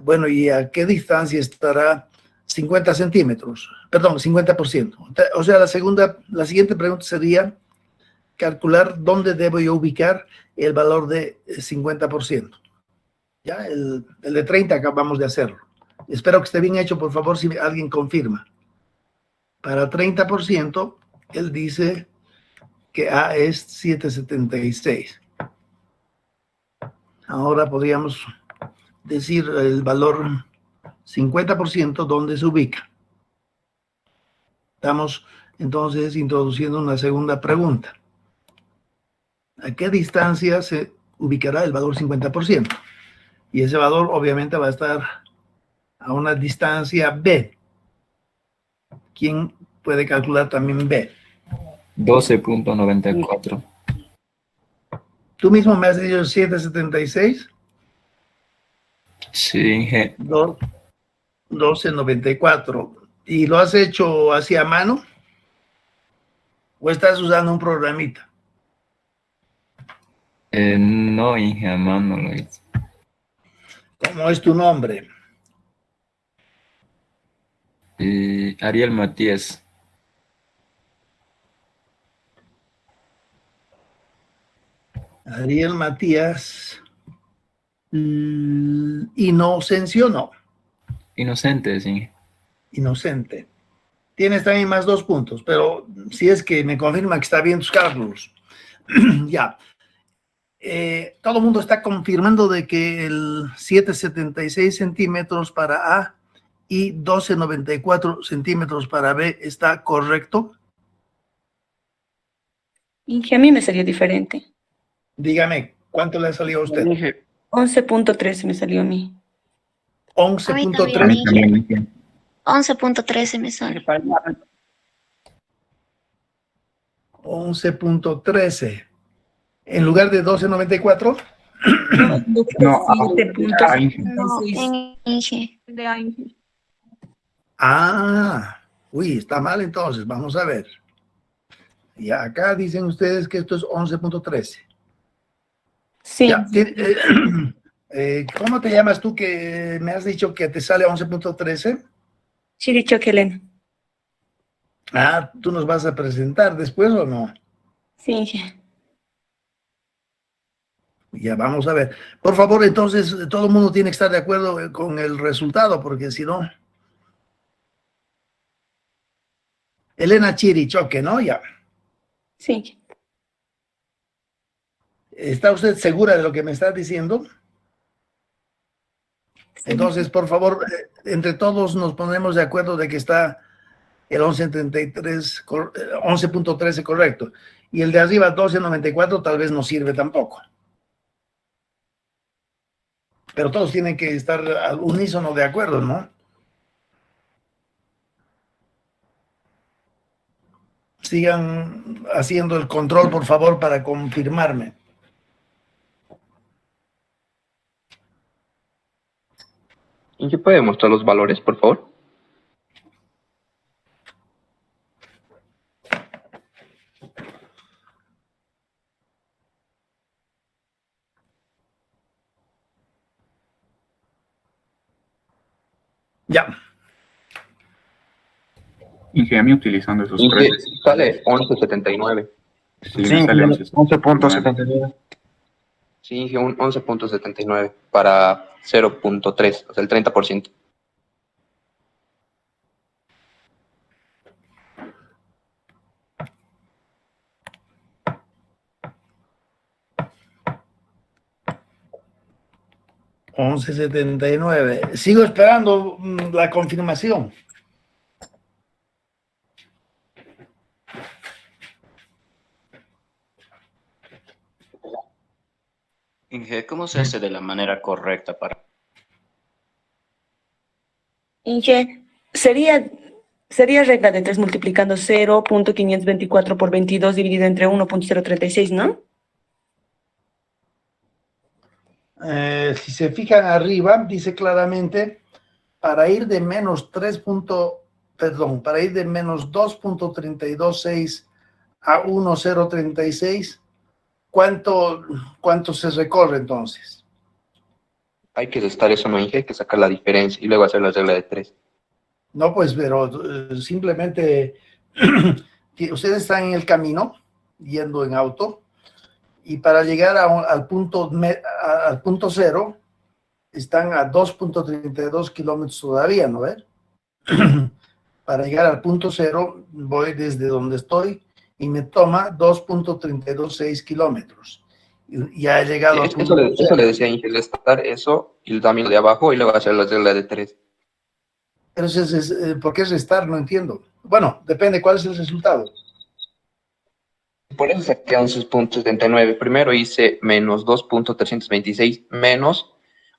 bueno, ¿y a qué distancia estará 50 centímetros? Perdón, 50%. O sea, la siguiente pregunta sería calcular dónde debo yo ubicar el valor de 50%. Ya, el de 30 acabamos de hacerlo. Espero que esté bien hecho, por favor, si alguien confirma. Para 30%, él dice que A es 776. Ahora podríamos decir el valor 50%, ¿dónde se ubica? Estamos entonces introduciendo una segunda pregunta. ¿A qué distancia se ubicará el valor 50%? Y ese valor obviamente va a estar a una distancia B. ¿Quién puede calcular también B? 12.94. Tú mismo me has dicho 776. Sí, Inge. 12.94. ¿Y lo has hecho así a mano? ¿O estás usando un programita? No, Inge, a mano lo hice. ¿Cómo es tu nombre? Ariel Matías. Ariel Matías. Inocencio, no. Inocente, sí. Inocente. Tienes también más 2 puntos, pero si es que me confirma que está bien tus cálculos. Ya. Todo el mundo está confirmando de que el 776 centímetros para A y 1294 centímetros para B está correcto. Y a mí me salió diferente. Dígame, ¿cuánto le salió a usted? Inge, 11.13 me salió a mí. A mí también, 11.3. Inge. 11.13 me Inge, sale. para allá. 11.13. En lugar de 12.94. No, No, 7.76. No, en Inge. Ah, uy, está mal entonces. Vamos a ver. Y acá dicen ustedes que esto es 11.13. Sí, Ya, ¿cómo te llamas tú que me has dicho que te sale 11.13? Chirichoque Elena. Ah, ¿tú nos vas a presentar después o no? Sí, Inge. Ya, vamos a ver. Por favor, entonces, todo el mundo tiene que estar de acuerdo con el resultado, porque si no... Elena Chirichoque, ¿no? Ya. Sí, Inge. ¿Está usted segura de lo que me está diciendo? Sí. Entonces, por favor, entre todos nos ponemos de acuerdo de que está el 11.13 correcto. Y el de arriba, 12.94, tal vez no sirve tampoco. Pero todos tienen que estar al unísono de acuerdo, ¿no? Sigan haciendo el control, por favor, para confirmarme. Inge, ¿puede mostrar los valores, por favor? Ya. Inge, a mí utilizando esos Inge, tres. sale 11.79. Sí, me sale 11.79. Sí, Inge, un 11.79 para 0.3, o sea, el 30%. $11.79. Sigo esperando la confirmación. Inge, ¿cómo se hace de la manera correcta para... Inge, sería regla de 3 multiplicando 0.524 por 22 dividido entre 1.036, ¿no? Si se fijan arriba, dice claramente, para ir de menos para ir de menos 2.326 a 1.036, ¿cuánto se recorre entonces? Hay que restar eso, ¿no, Inge? Hay que sacar la diferencia y luego hacer la regla de 3. No, pues, pero simplemente que ustedes están en el camino, yendo en auto, y para llegar al punto cero, están a 2.32 kilómetros todavía, ¿no ves? Para llegar al punto cero, voy desde donde estoy y me toma 2.326 kilómetros. Y ya he llegado al punto Eso cero. le decía Inge, restar eso y también lo de abajo y luego hacer la regla de 3. Entonces, ¿por qué restar? No entiendo. Bueno, depende cuál es el resultado. Por eso saqué 11.79. Primero hice menos 2.326 menos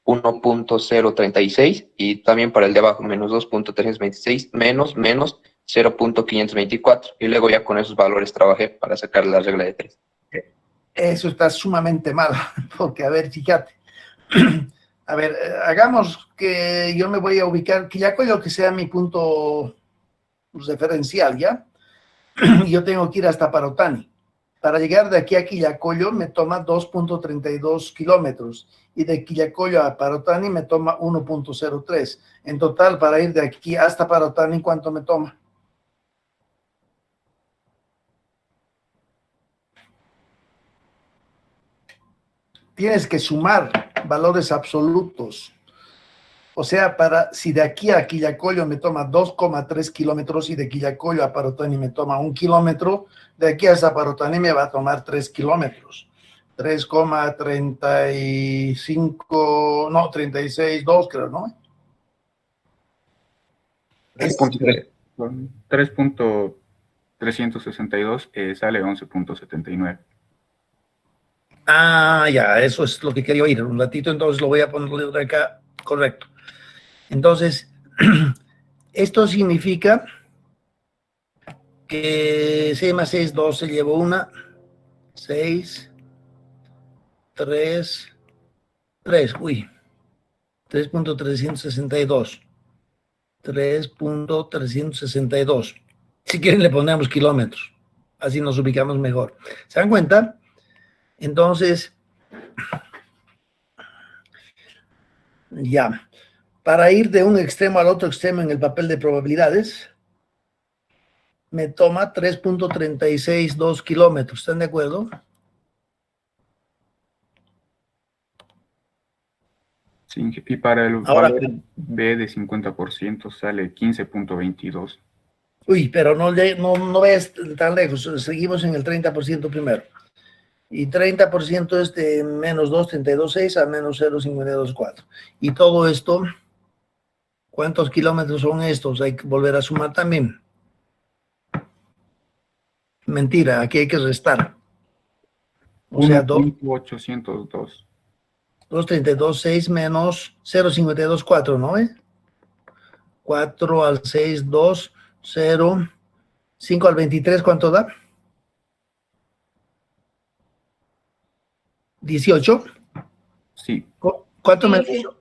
1.036 y también para el de abajo menos 2.326 menos 0.524 y luego ya con esos valores trabajé para sacar la regla de 3. Eso está sumamente mal, porque a ver, fíjate. A ver, hagamos que yo me voy a ubicar, que ya creo que sea mi punto referencial, ¿ya? Yo tengo que ir hasta Parotani. Para llegar de aquí a Quillacollo me toma 2.32 kilómetros y de Quillacollo a Parotani me toma 1.03. En total, para ir de aquí hasta Parotani, ¿cuánto me toma? Tienes que sumar valores absolutos. O sea, si de aquí a Quillacollo me toma 2,3 kilómetros y de Quillacollo a Parotani me toma 1 kilómetro, de aquí hasta Parotani me va a tomar 3 kilómetros. 3,35, no, 36,2 creo, ¿no? 3.362 sale 11.79. Ah, ya, eso es lo que quería oír. Un ratito, entonces lo voy a poner de acá, correcto. Entonces, esto significa que 6 más 6, 12, llevo una, 6, 3, 3.362. 3.362. Si quieren le ponemos kilómetros, así nos ubicamos mejor. ¿Se dan cuenta? Entonces, ya, para ir de un extremo al otro extremo en el papel de probabilidades, me toma 3.362 kilómetros. ¿Están de acuerdo? Sí, y para el Ahora, valor B de 50% sale 15.22. uy, pero no vayas tan lejos, seguimos en el 30% primero. Y 30% es de menos 2.326 a menos 0.524. Y todo esto, ¿cuántos kilómetros son estos? Hay que volver a sumar también. Mentira, aquí hay que restar. O sea, 1.802. 2.326 menos 0.524, ¿no? 4 al 6, 2, 0, 5 al 23, ¿cuánto da? 18. Sí. ¿Cuánto me Sí. dijo?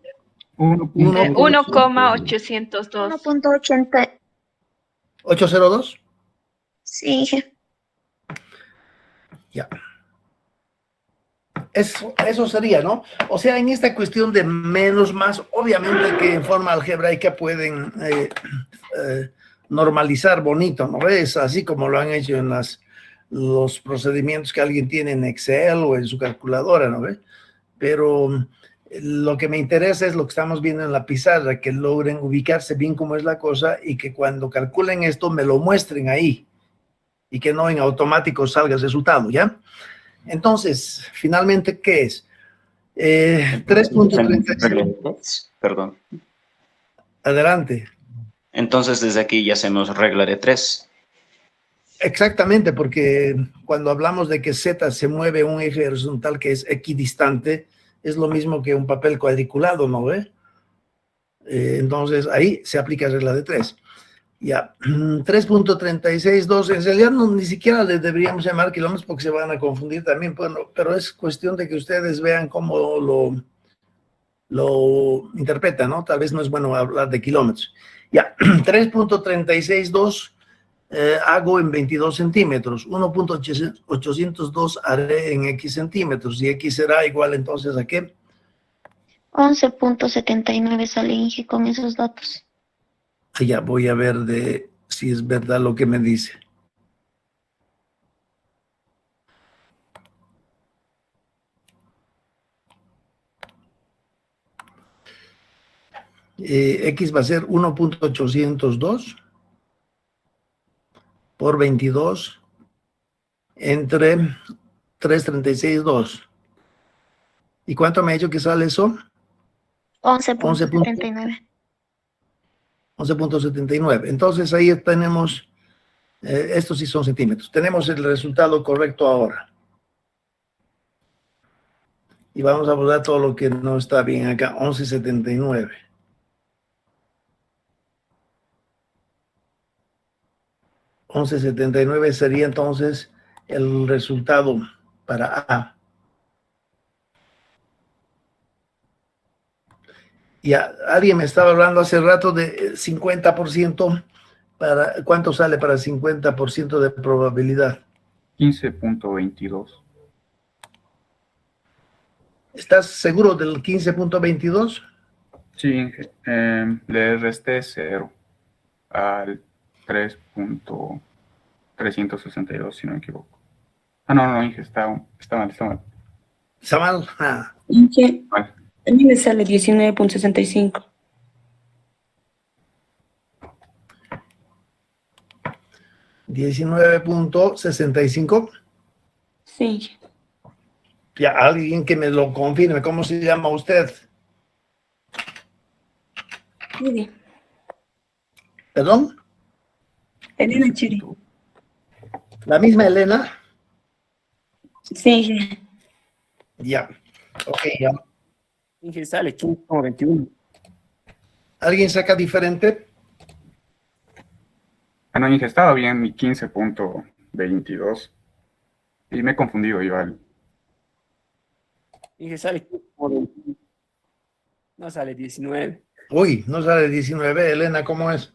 1.802. 1.80. 802. Sí, Inge. Ya. Eso sería, ¿no? O sea, en esta cuestión de menos más, obviamente que en forma algebraica pueden normalizar bonito, ¿no ves? Así como lo han hecho en las los procedimientos que alguien tiene en Excel o en su calculadora, ¿no ve? Pero lo que me interesa es lo que estamos viendo en la pizarra, que logren ubicarse bien cómo es la cosa y que cuando calculen esto me lo muestren ahí y que no en automático salga el resultado, ¿ya? Entonces, finalmente, ¿qué es? 3.36. Perdón. Adelante. Entonces desde aquí ya hacemos regla de 3. Exactamente, porque cuando hablamos de que Z se mueve un eje horizontal que es equidistante, es lo mismo que un papel cuadriculado, ¿no ve? Entonces ahí se aplica regla de 3. Ya, 3.362, en realidad no, ni siquiera le deberíamos llamar kilómetros porque se van a confundir también, bueno, pero es cuestión de que ustedes vean cómo lo interpretan, ¿no? Tal vez no es bueno hablar de kilómetros. Ya, 3.362 hago en 22 centímetros, 1.802 haré en X centímetros, y X será igual entonces a qué? 11.79 sale Inge con esos datos. Ya voy a ver de si es verdad lo que me dice. X va a ser 1.802 por 22 entre 336.2. ¿Y cuánto me ha dicho que sale eso? 11.79. 11.79. Entonces ahí tenemos, estos sí son centímetros. Tenemos el resultado correcto ahora. Y vamos a borrar todo lo que no está bien acá, 11.79. 11.79 sería entonces el resultado para A. Y alguien me estaba hablando hace rato de 50%, para, ¿cuánto sale para 50% de probabilidad? 15.22. ¿Estás seguro del 15.22? Sí, Inge. Le resté 0 al 3.362, si no me equivoco. Ah, no, Inge, está mal, está mal. ¿Está mal? Ah, Inge, Mal. a mí me sale 19.65. 19.65. Sí, Ya, alguien que me lo confirme. ¿Cómo se llama usted? Chiri. ¿Perdón? Elena Chiri. ¿La misma Elena? Sí, Ya. Ok, ya. Inge sale 15,21. ¿Alguien saca diferente? Ah, no, Inge, estaba bien mi 15.22. Y me he confundido igual. Inge sale 15,21. No sale 19. Uy, no sale 19. Elena, ¿cómo es?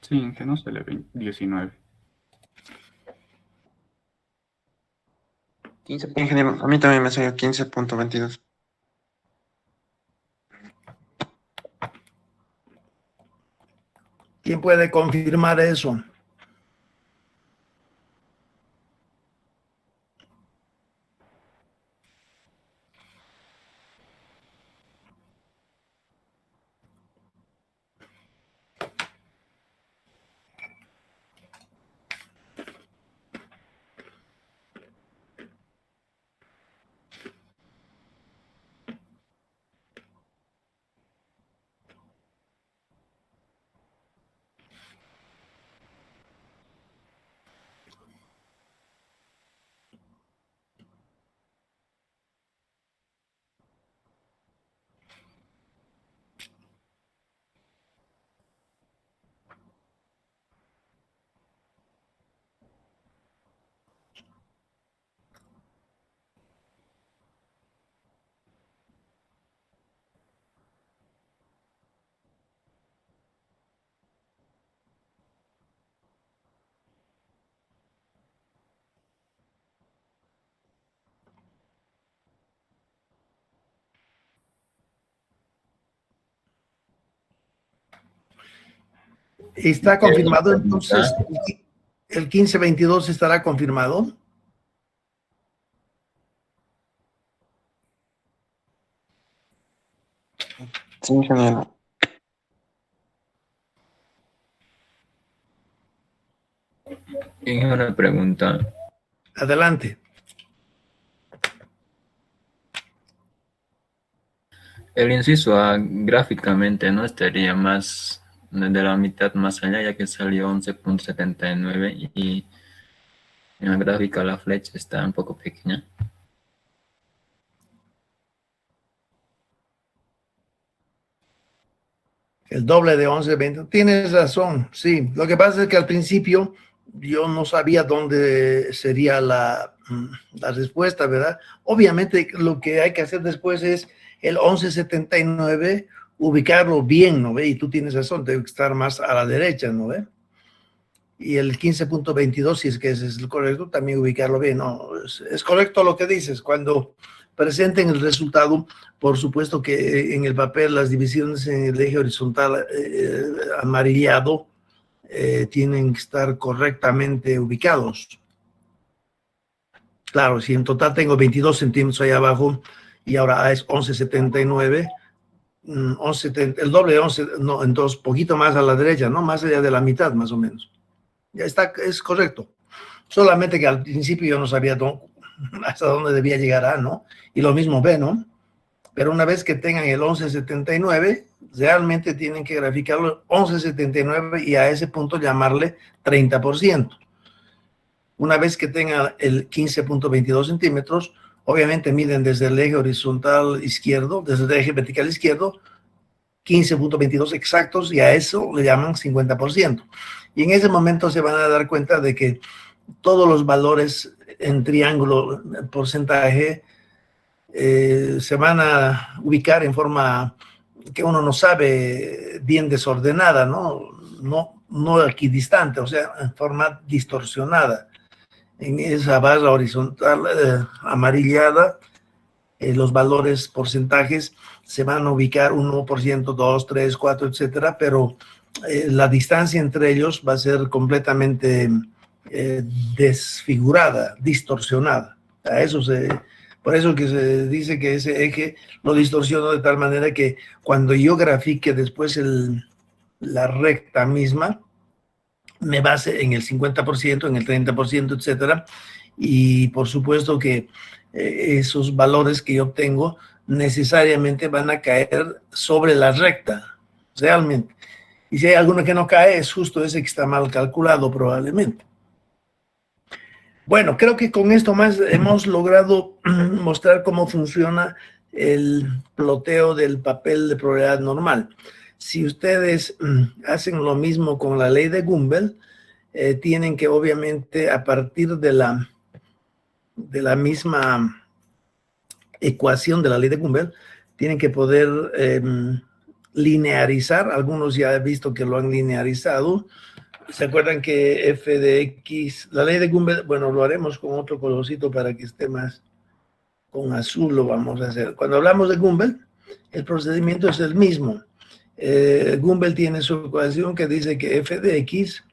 Sí, Inge, no sale 19. 15. A mí también me salió 15.22. ¿Quién puede confirmar eso? ¿Está confirmado entonces? ¿El 1522 estará confirmado? Sí, ingeniero. Inge, una pregunta. Adelante. El inciso A gráficamente no estaría más de la mitad más allá, ya que salió 11.79 y en la gráfica la flecha está un poco pequeña. El doble de 11, 20. Tienes razón, sí. Lo que pasa es que al principio yo no sabía dónde sería la respuesta, ¿verdad? Obviamente lo que hay que hacer después es el 11.79, ubicarlo bien, ¿no ve? Y tú tienes razón, debe estar más a la derecha, ¿no ve? Y el 15.22, si es que ese es el correcto, también ubicarlo bien, ¿no? Es correcto lo que dices. Cuando presenten el resultado, por supuesto que en el papel las divisiones en el eje horizontal amarillado tienen que estar correctamente ubicados. Claro, si en total tengo 22 centímetros ahí abajo y ahora es 11.79, el doble de 11, no, entonces poquito más a la derecha, ¿no? Más allá de la mitad, más o menos. Ya está, es correcto. Solamente que al principio yo no sabía hasta dónde debía llegar A, ¿no? Y lo mismo B, ¿no? Pero una vez que tengan el 11.79, realmente tienen que graficarlo 11.79 y a ese punto llamarle 30%. Una vez que tengan el 15.22 centímetros, obviamente miden desde el eje horizontal izquierdo, desde el eje vertical izquierdo, 15.22 exactos y a eso le llaman 50%. Y en ese momento se van a dar cuenta de que todos los valores en triángulo porcentaje se van a ubicar en forma que uno no sabe, bien desordenada, no equidistante, o sea, en forma distorsionada. En esa barra horizontal amarillada, los valores porcentajes se van a ubicar 1%, 2, 3, 4, etcétera, pero la distancia entre ellos va a ser completamente desfigurada, distorsionada. Por eso que se dice que ese eje lo distorsiona de tal manera que cuando yo grafique después la recta misma, me base en el 50%, en el 30%, etcétera, y por supuesto que esos valores que yo obtengo necesariamente van a caer sobre la recta, realmente. Y si hay alguno que no cae, es justo ese que está mal calculado probablemente. Bueno, creo que con esto más hemos logrado mostrar cómo funciona el ploteo del papel de probabilidad normal. Si ustedes hacen lo mismo con la ley de Gumbel, tienen que obviamente a partir de la misma ecuación de la ley de Gumbel, tienen que poder linearizar. Algunos ya he visto que lo han linearizado. ¿Se acuerdan que f de x, la ley de Gumbel, bueno, lo haremos con otro colorcito para que esté más con azul, lo vamos a hacer. Cuando hablamos de Gumbel, el procedimiento es el mismo. Gumbel tiene su ecuación que dice que f de x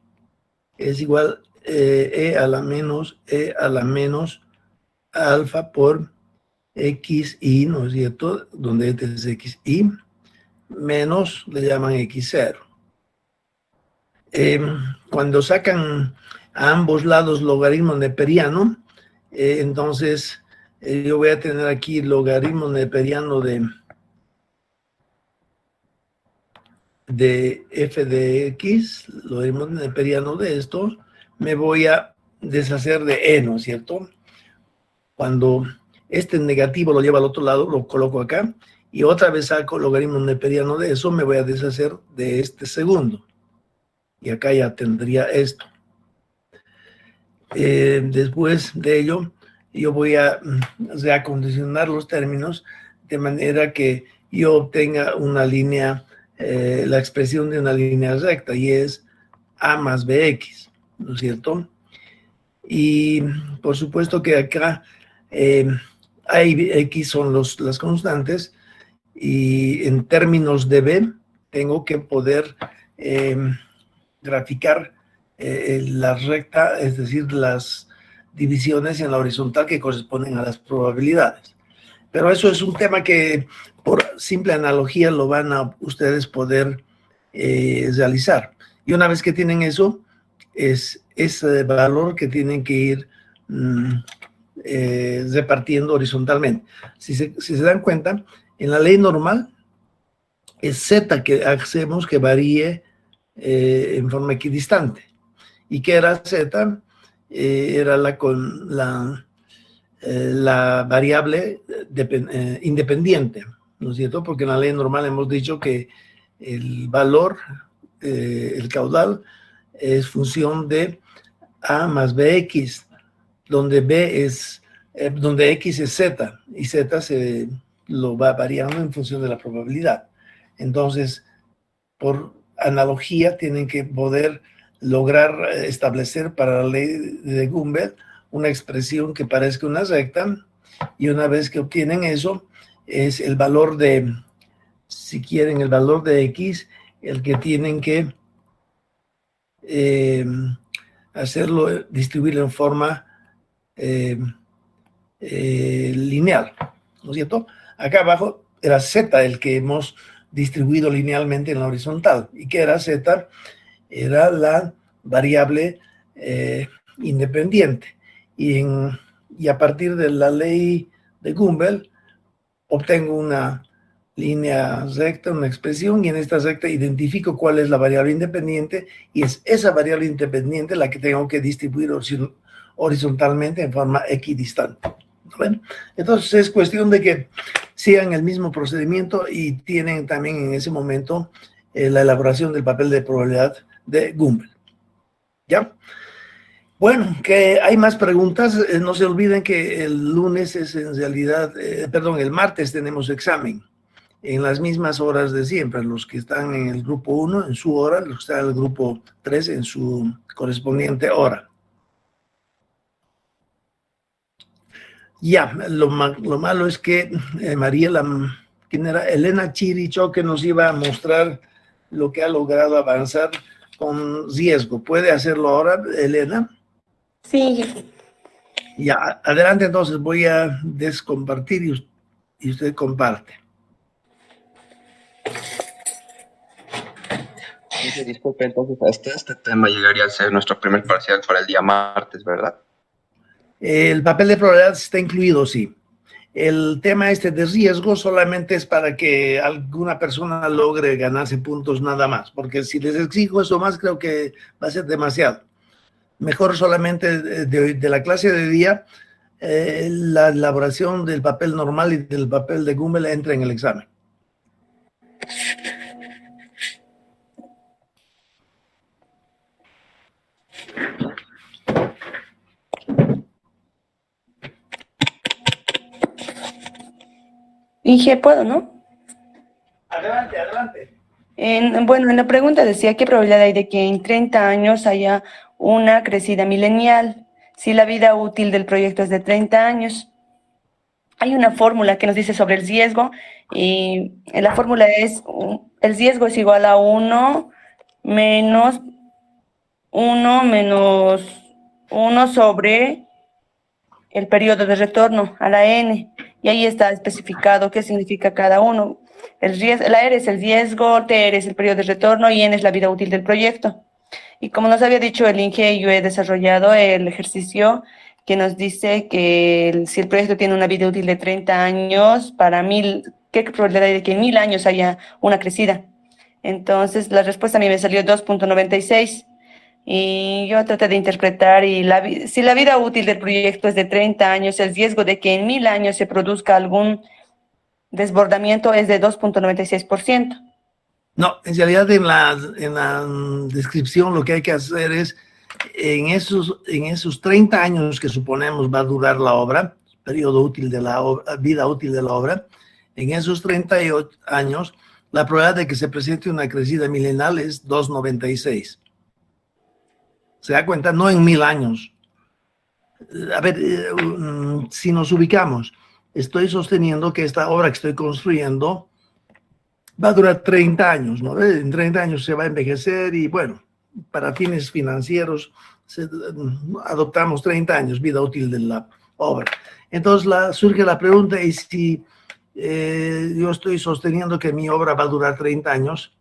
es igual e a la menos alfa por xi, ¿no es cierto? Donde este es xi, menos le llaman x0. Cuando sacan a ambos lados logaritmo neperiano, entonces yo voy a tener aquí logaritmo neperiano de f de x, logaritmo neperiano de esto, me voy a deshacer de e, ¿no es cierto? Cuando este negativo lo lleva al otro lado, lo coloco acá, y otra vez saco logaritmo neperiano de eso, me voy a deshacer de este segundo. Y acá ya tendría esto. Después de ello, yo voy a reacondicionar los términos de manera que yo obtenga una línea, la expresión de una línea recta, y es a más bx, ¿no es cierto? Y por supuesto que acá a y x son las constantes, y en términos de b tengo que poder graficar la recta, es decir, las divisiones en la horizontal que corresponden a las probabilidades. Pero eso es un tema que por simple analogía lo van a ustedes poder realizar. Y una vez que tienen eso, es ese valor que tienen que ir repartiendo horizontalmente. Si se dan cuenta, en la ley normal es z que hacemos que varíe en forma equidistante. ¿Y qué era z? Era la variable independiente, ¿no es cierto? Porque en la ley normal hemos dicho que el valor, el caudal, es función de a más bx, donde donde x es z, y z se lo va variando en función de la probabilidad. Entonces, por analogía, tienen que poder lograr establecer para la ley de Gumbel una expresión que parezca una recta, y una vez que obtienen eso, es el valor de, si quieren, el valor de x, el que tienen que hacerlo, distribuirlo en forma lineal, ¿no es cierto? Acá abajo era z el que hemos distribuido linealmente en la horizontal. ¿Y qué era z? Era la variable independiente. Y a partir de la ley de Gumbel obtengo una línea recta, una expresión, y en esta recta identifico cuál es la variable independiente, y es esa variable independiente la que tengo que distribuir horizontalmente en forma equidistante. Bueno, entonces es cuestión de que sigan el mismo procedimiento y tienen también en ese momento la elaboración del papel de probabilidad de Gumbel. ¿Ya? Bueno, que hay más preguntas. No se olviden que el lunes es en realidad, el martes tenemos examen en las mismas horas de siempre. Los que están en el grupo 1 en su hora, los que están en el grupo 3 en su correspondiente hora. Ya, lo malo es que Mariela, ¿quién era? Elena Chiricho, que nos iba a mostrar lo que ha logrado avanzar con riesgo. ¿Puede hacerlo ahora, Elena? Sí. Ya, adelante, entonces voy a descompartir y usted comparte. Disculpe, entonces, este tema llegaría a ser nuestro primer parcial para el día martes, ¿verdad? El papel de probabilidad está incluido, sí. El tema de riesgo solamente es para que alguna persona logre ganarse puntos nada más, porque si les exijo eso más, creo que va a ser demasiado. Mejor solamente de la clase de día, la elaboración del papel normal y del papel de Gumbel entra en el examen. Inge, ¿puedo, no? Adelante, adelante. Bueno, en la pregunta decía, ¿qué probabilidad hay de que en 30 años haya una crecida milenial si la vida útil del proyecto es de 30 años? Hay una fórmula que nos dice sobre el riesgo, y la fórmula es, el riesgo es igual a 1 menos 1 sobre el periodo de retorno a la n, y ahí está especificado qué significa cada uno. La R es el riesgo, TR es el periodo de retorno y N es la vida útil del proyecto. Y como nos había dicho el Inge, yo he desarrollado el ejercicio que nos dice que si el proyecto tiene una vida útil de 30 años, ¿qué probabilidad hay de que en 1000 años haya una crecida? Entonces, la respuesta a mí me salió 2.96. Y yo traté de interpretar, y si la vida útil del proyecto es de 30 años, el riesgo de que en 1000 años se produzca algún desbordamiento es de 2.96%. No, en realidad en la descripción lo que hay que hacer es, en esos 30 años que suponemos va a durar la obra, periodo útil de la obra, vida útil de la obra, en esos 38 años, la probabilidad de que se presente una crecida milenal es 2.96. ¿Se da cuenta? No en 1000 años. A ver, si nos ubicamos, estoy sosteniendo que esta obra que estoy construyendo va a durar 30 años, ¿no? En 30 años se va a envejecer y, bueno, para fines financieros, adoptamos 30 años, vida útil de la obra. Entonces surge la pregunta, y si yo estoy sosteniendo que mi obra va a durar 30 años,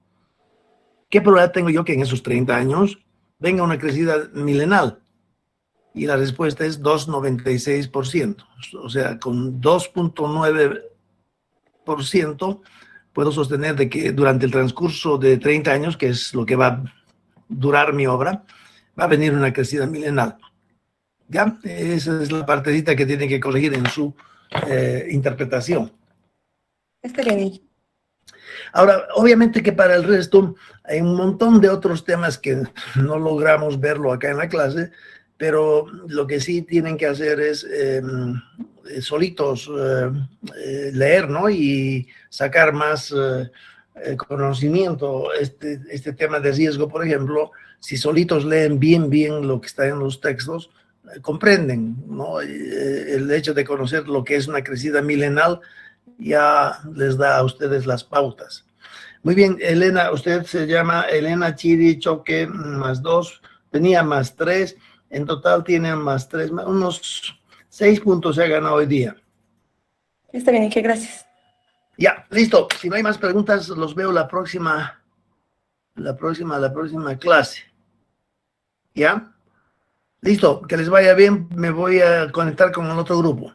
¿qué probabilidad tengo yo que en esos 30 años venga una crecida milenal? Y la respuesta es 2,96%. O sea, con 2,9% puedo sostener de que durante el transcurso de 30 años, que es lo que va a durar mi obra, va a venir una crecida milenal. ¿Ya? Esa es la partecita que tiene que corregir en su interpretación. Está bien. Ahora, obviamente que para el resto hay un montón de otros temas que no logramos verlo acá en la clase, pero lo que sí tienen que hacer es solitos leer, ¿no? Y sacar más conocimiento. Este tema de riesgo, por ejemplo, si solitos leen bien lo que está en los textos, comprenden, ¿no? El hecho de conocer lo que es una crecida milenal ya les da a ustedes las pautas. Muy bien, Elena, usted se llama Elena Chiri Choque +2, tenía +3, en total tiene +3, unos 6 puntos se ha ganado hoy día. Está bien, Inge, gracias. Ya, listo. Si no hay más preguntas, los veo la próxima clase. ¿Ya? Listo, que les vaya bien, me voy a conectar con el otro grupo.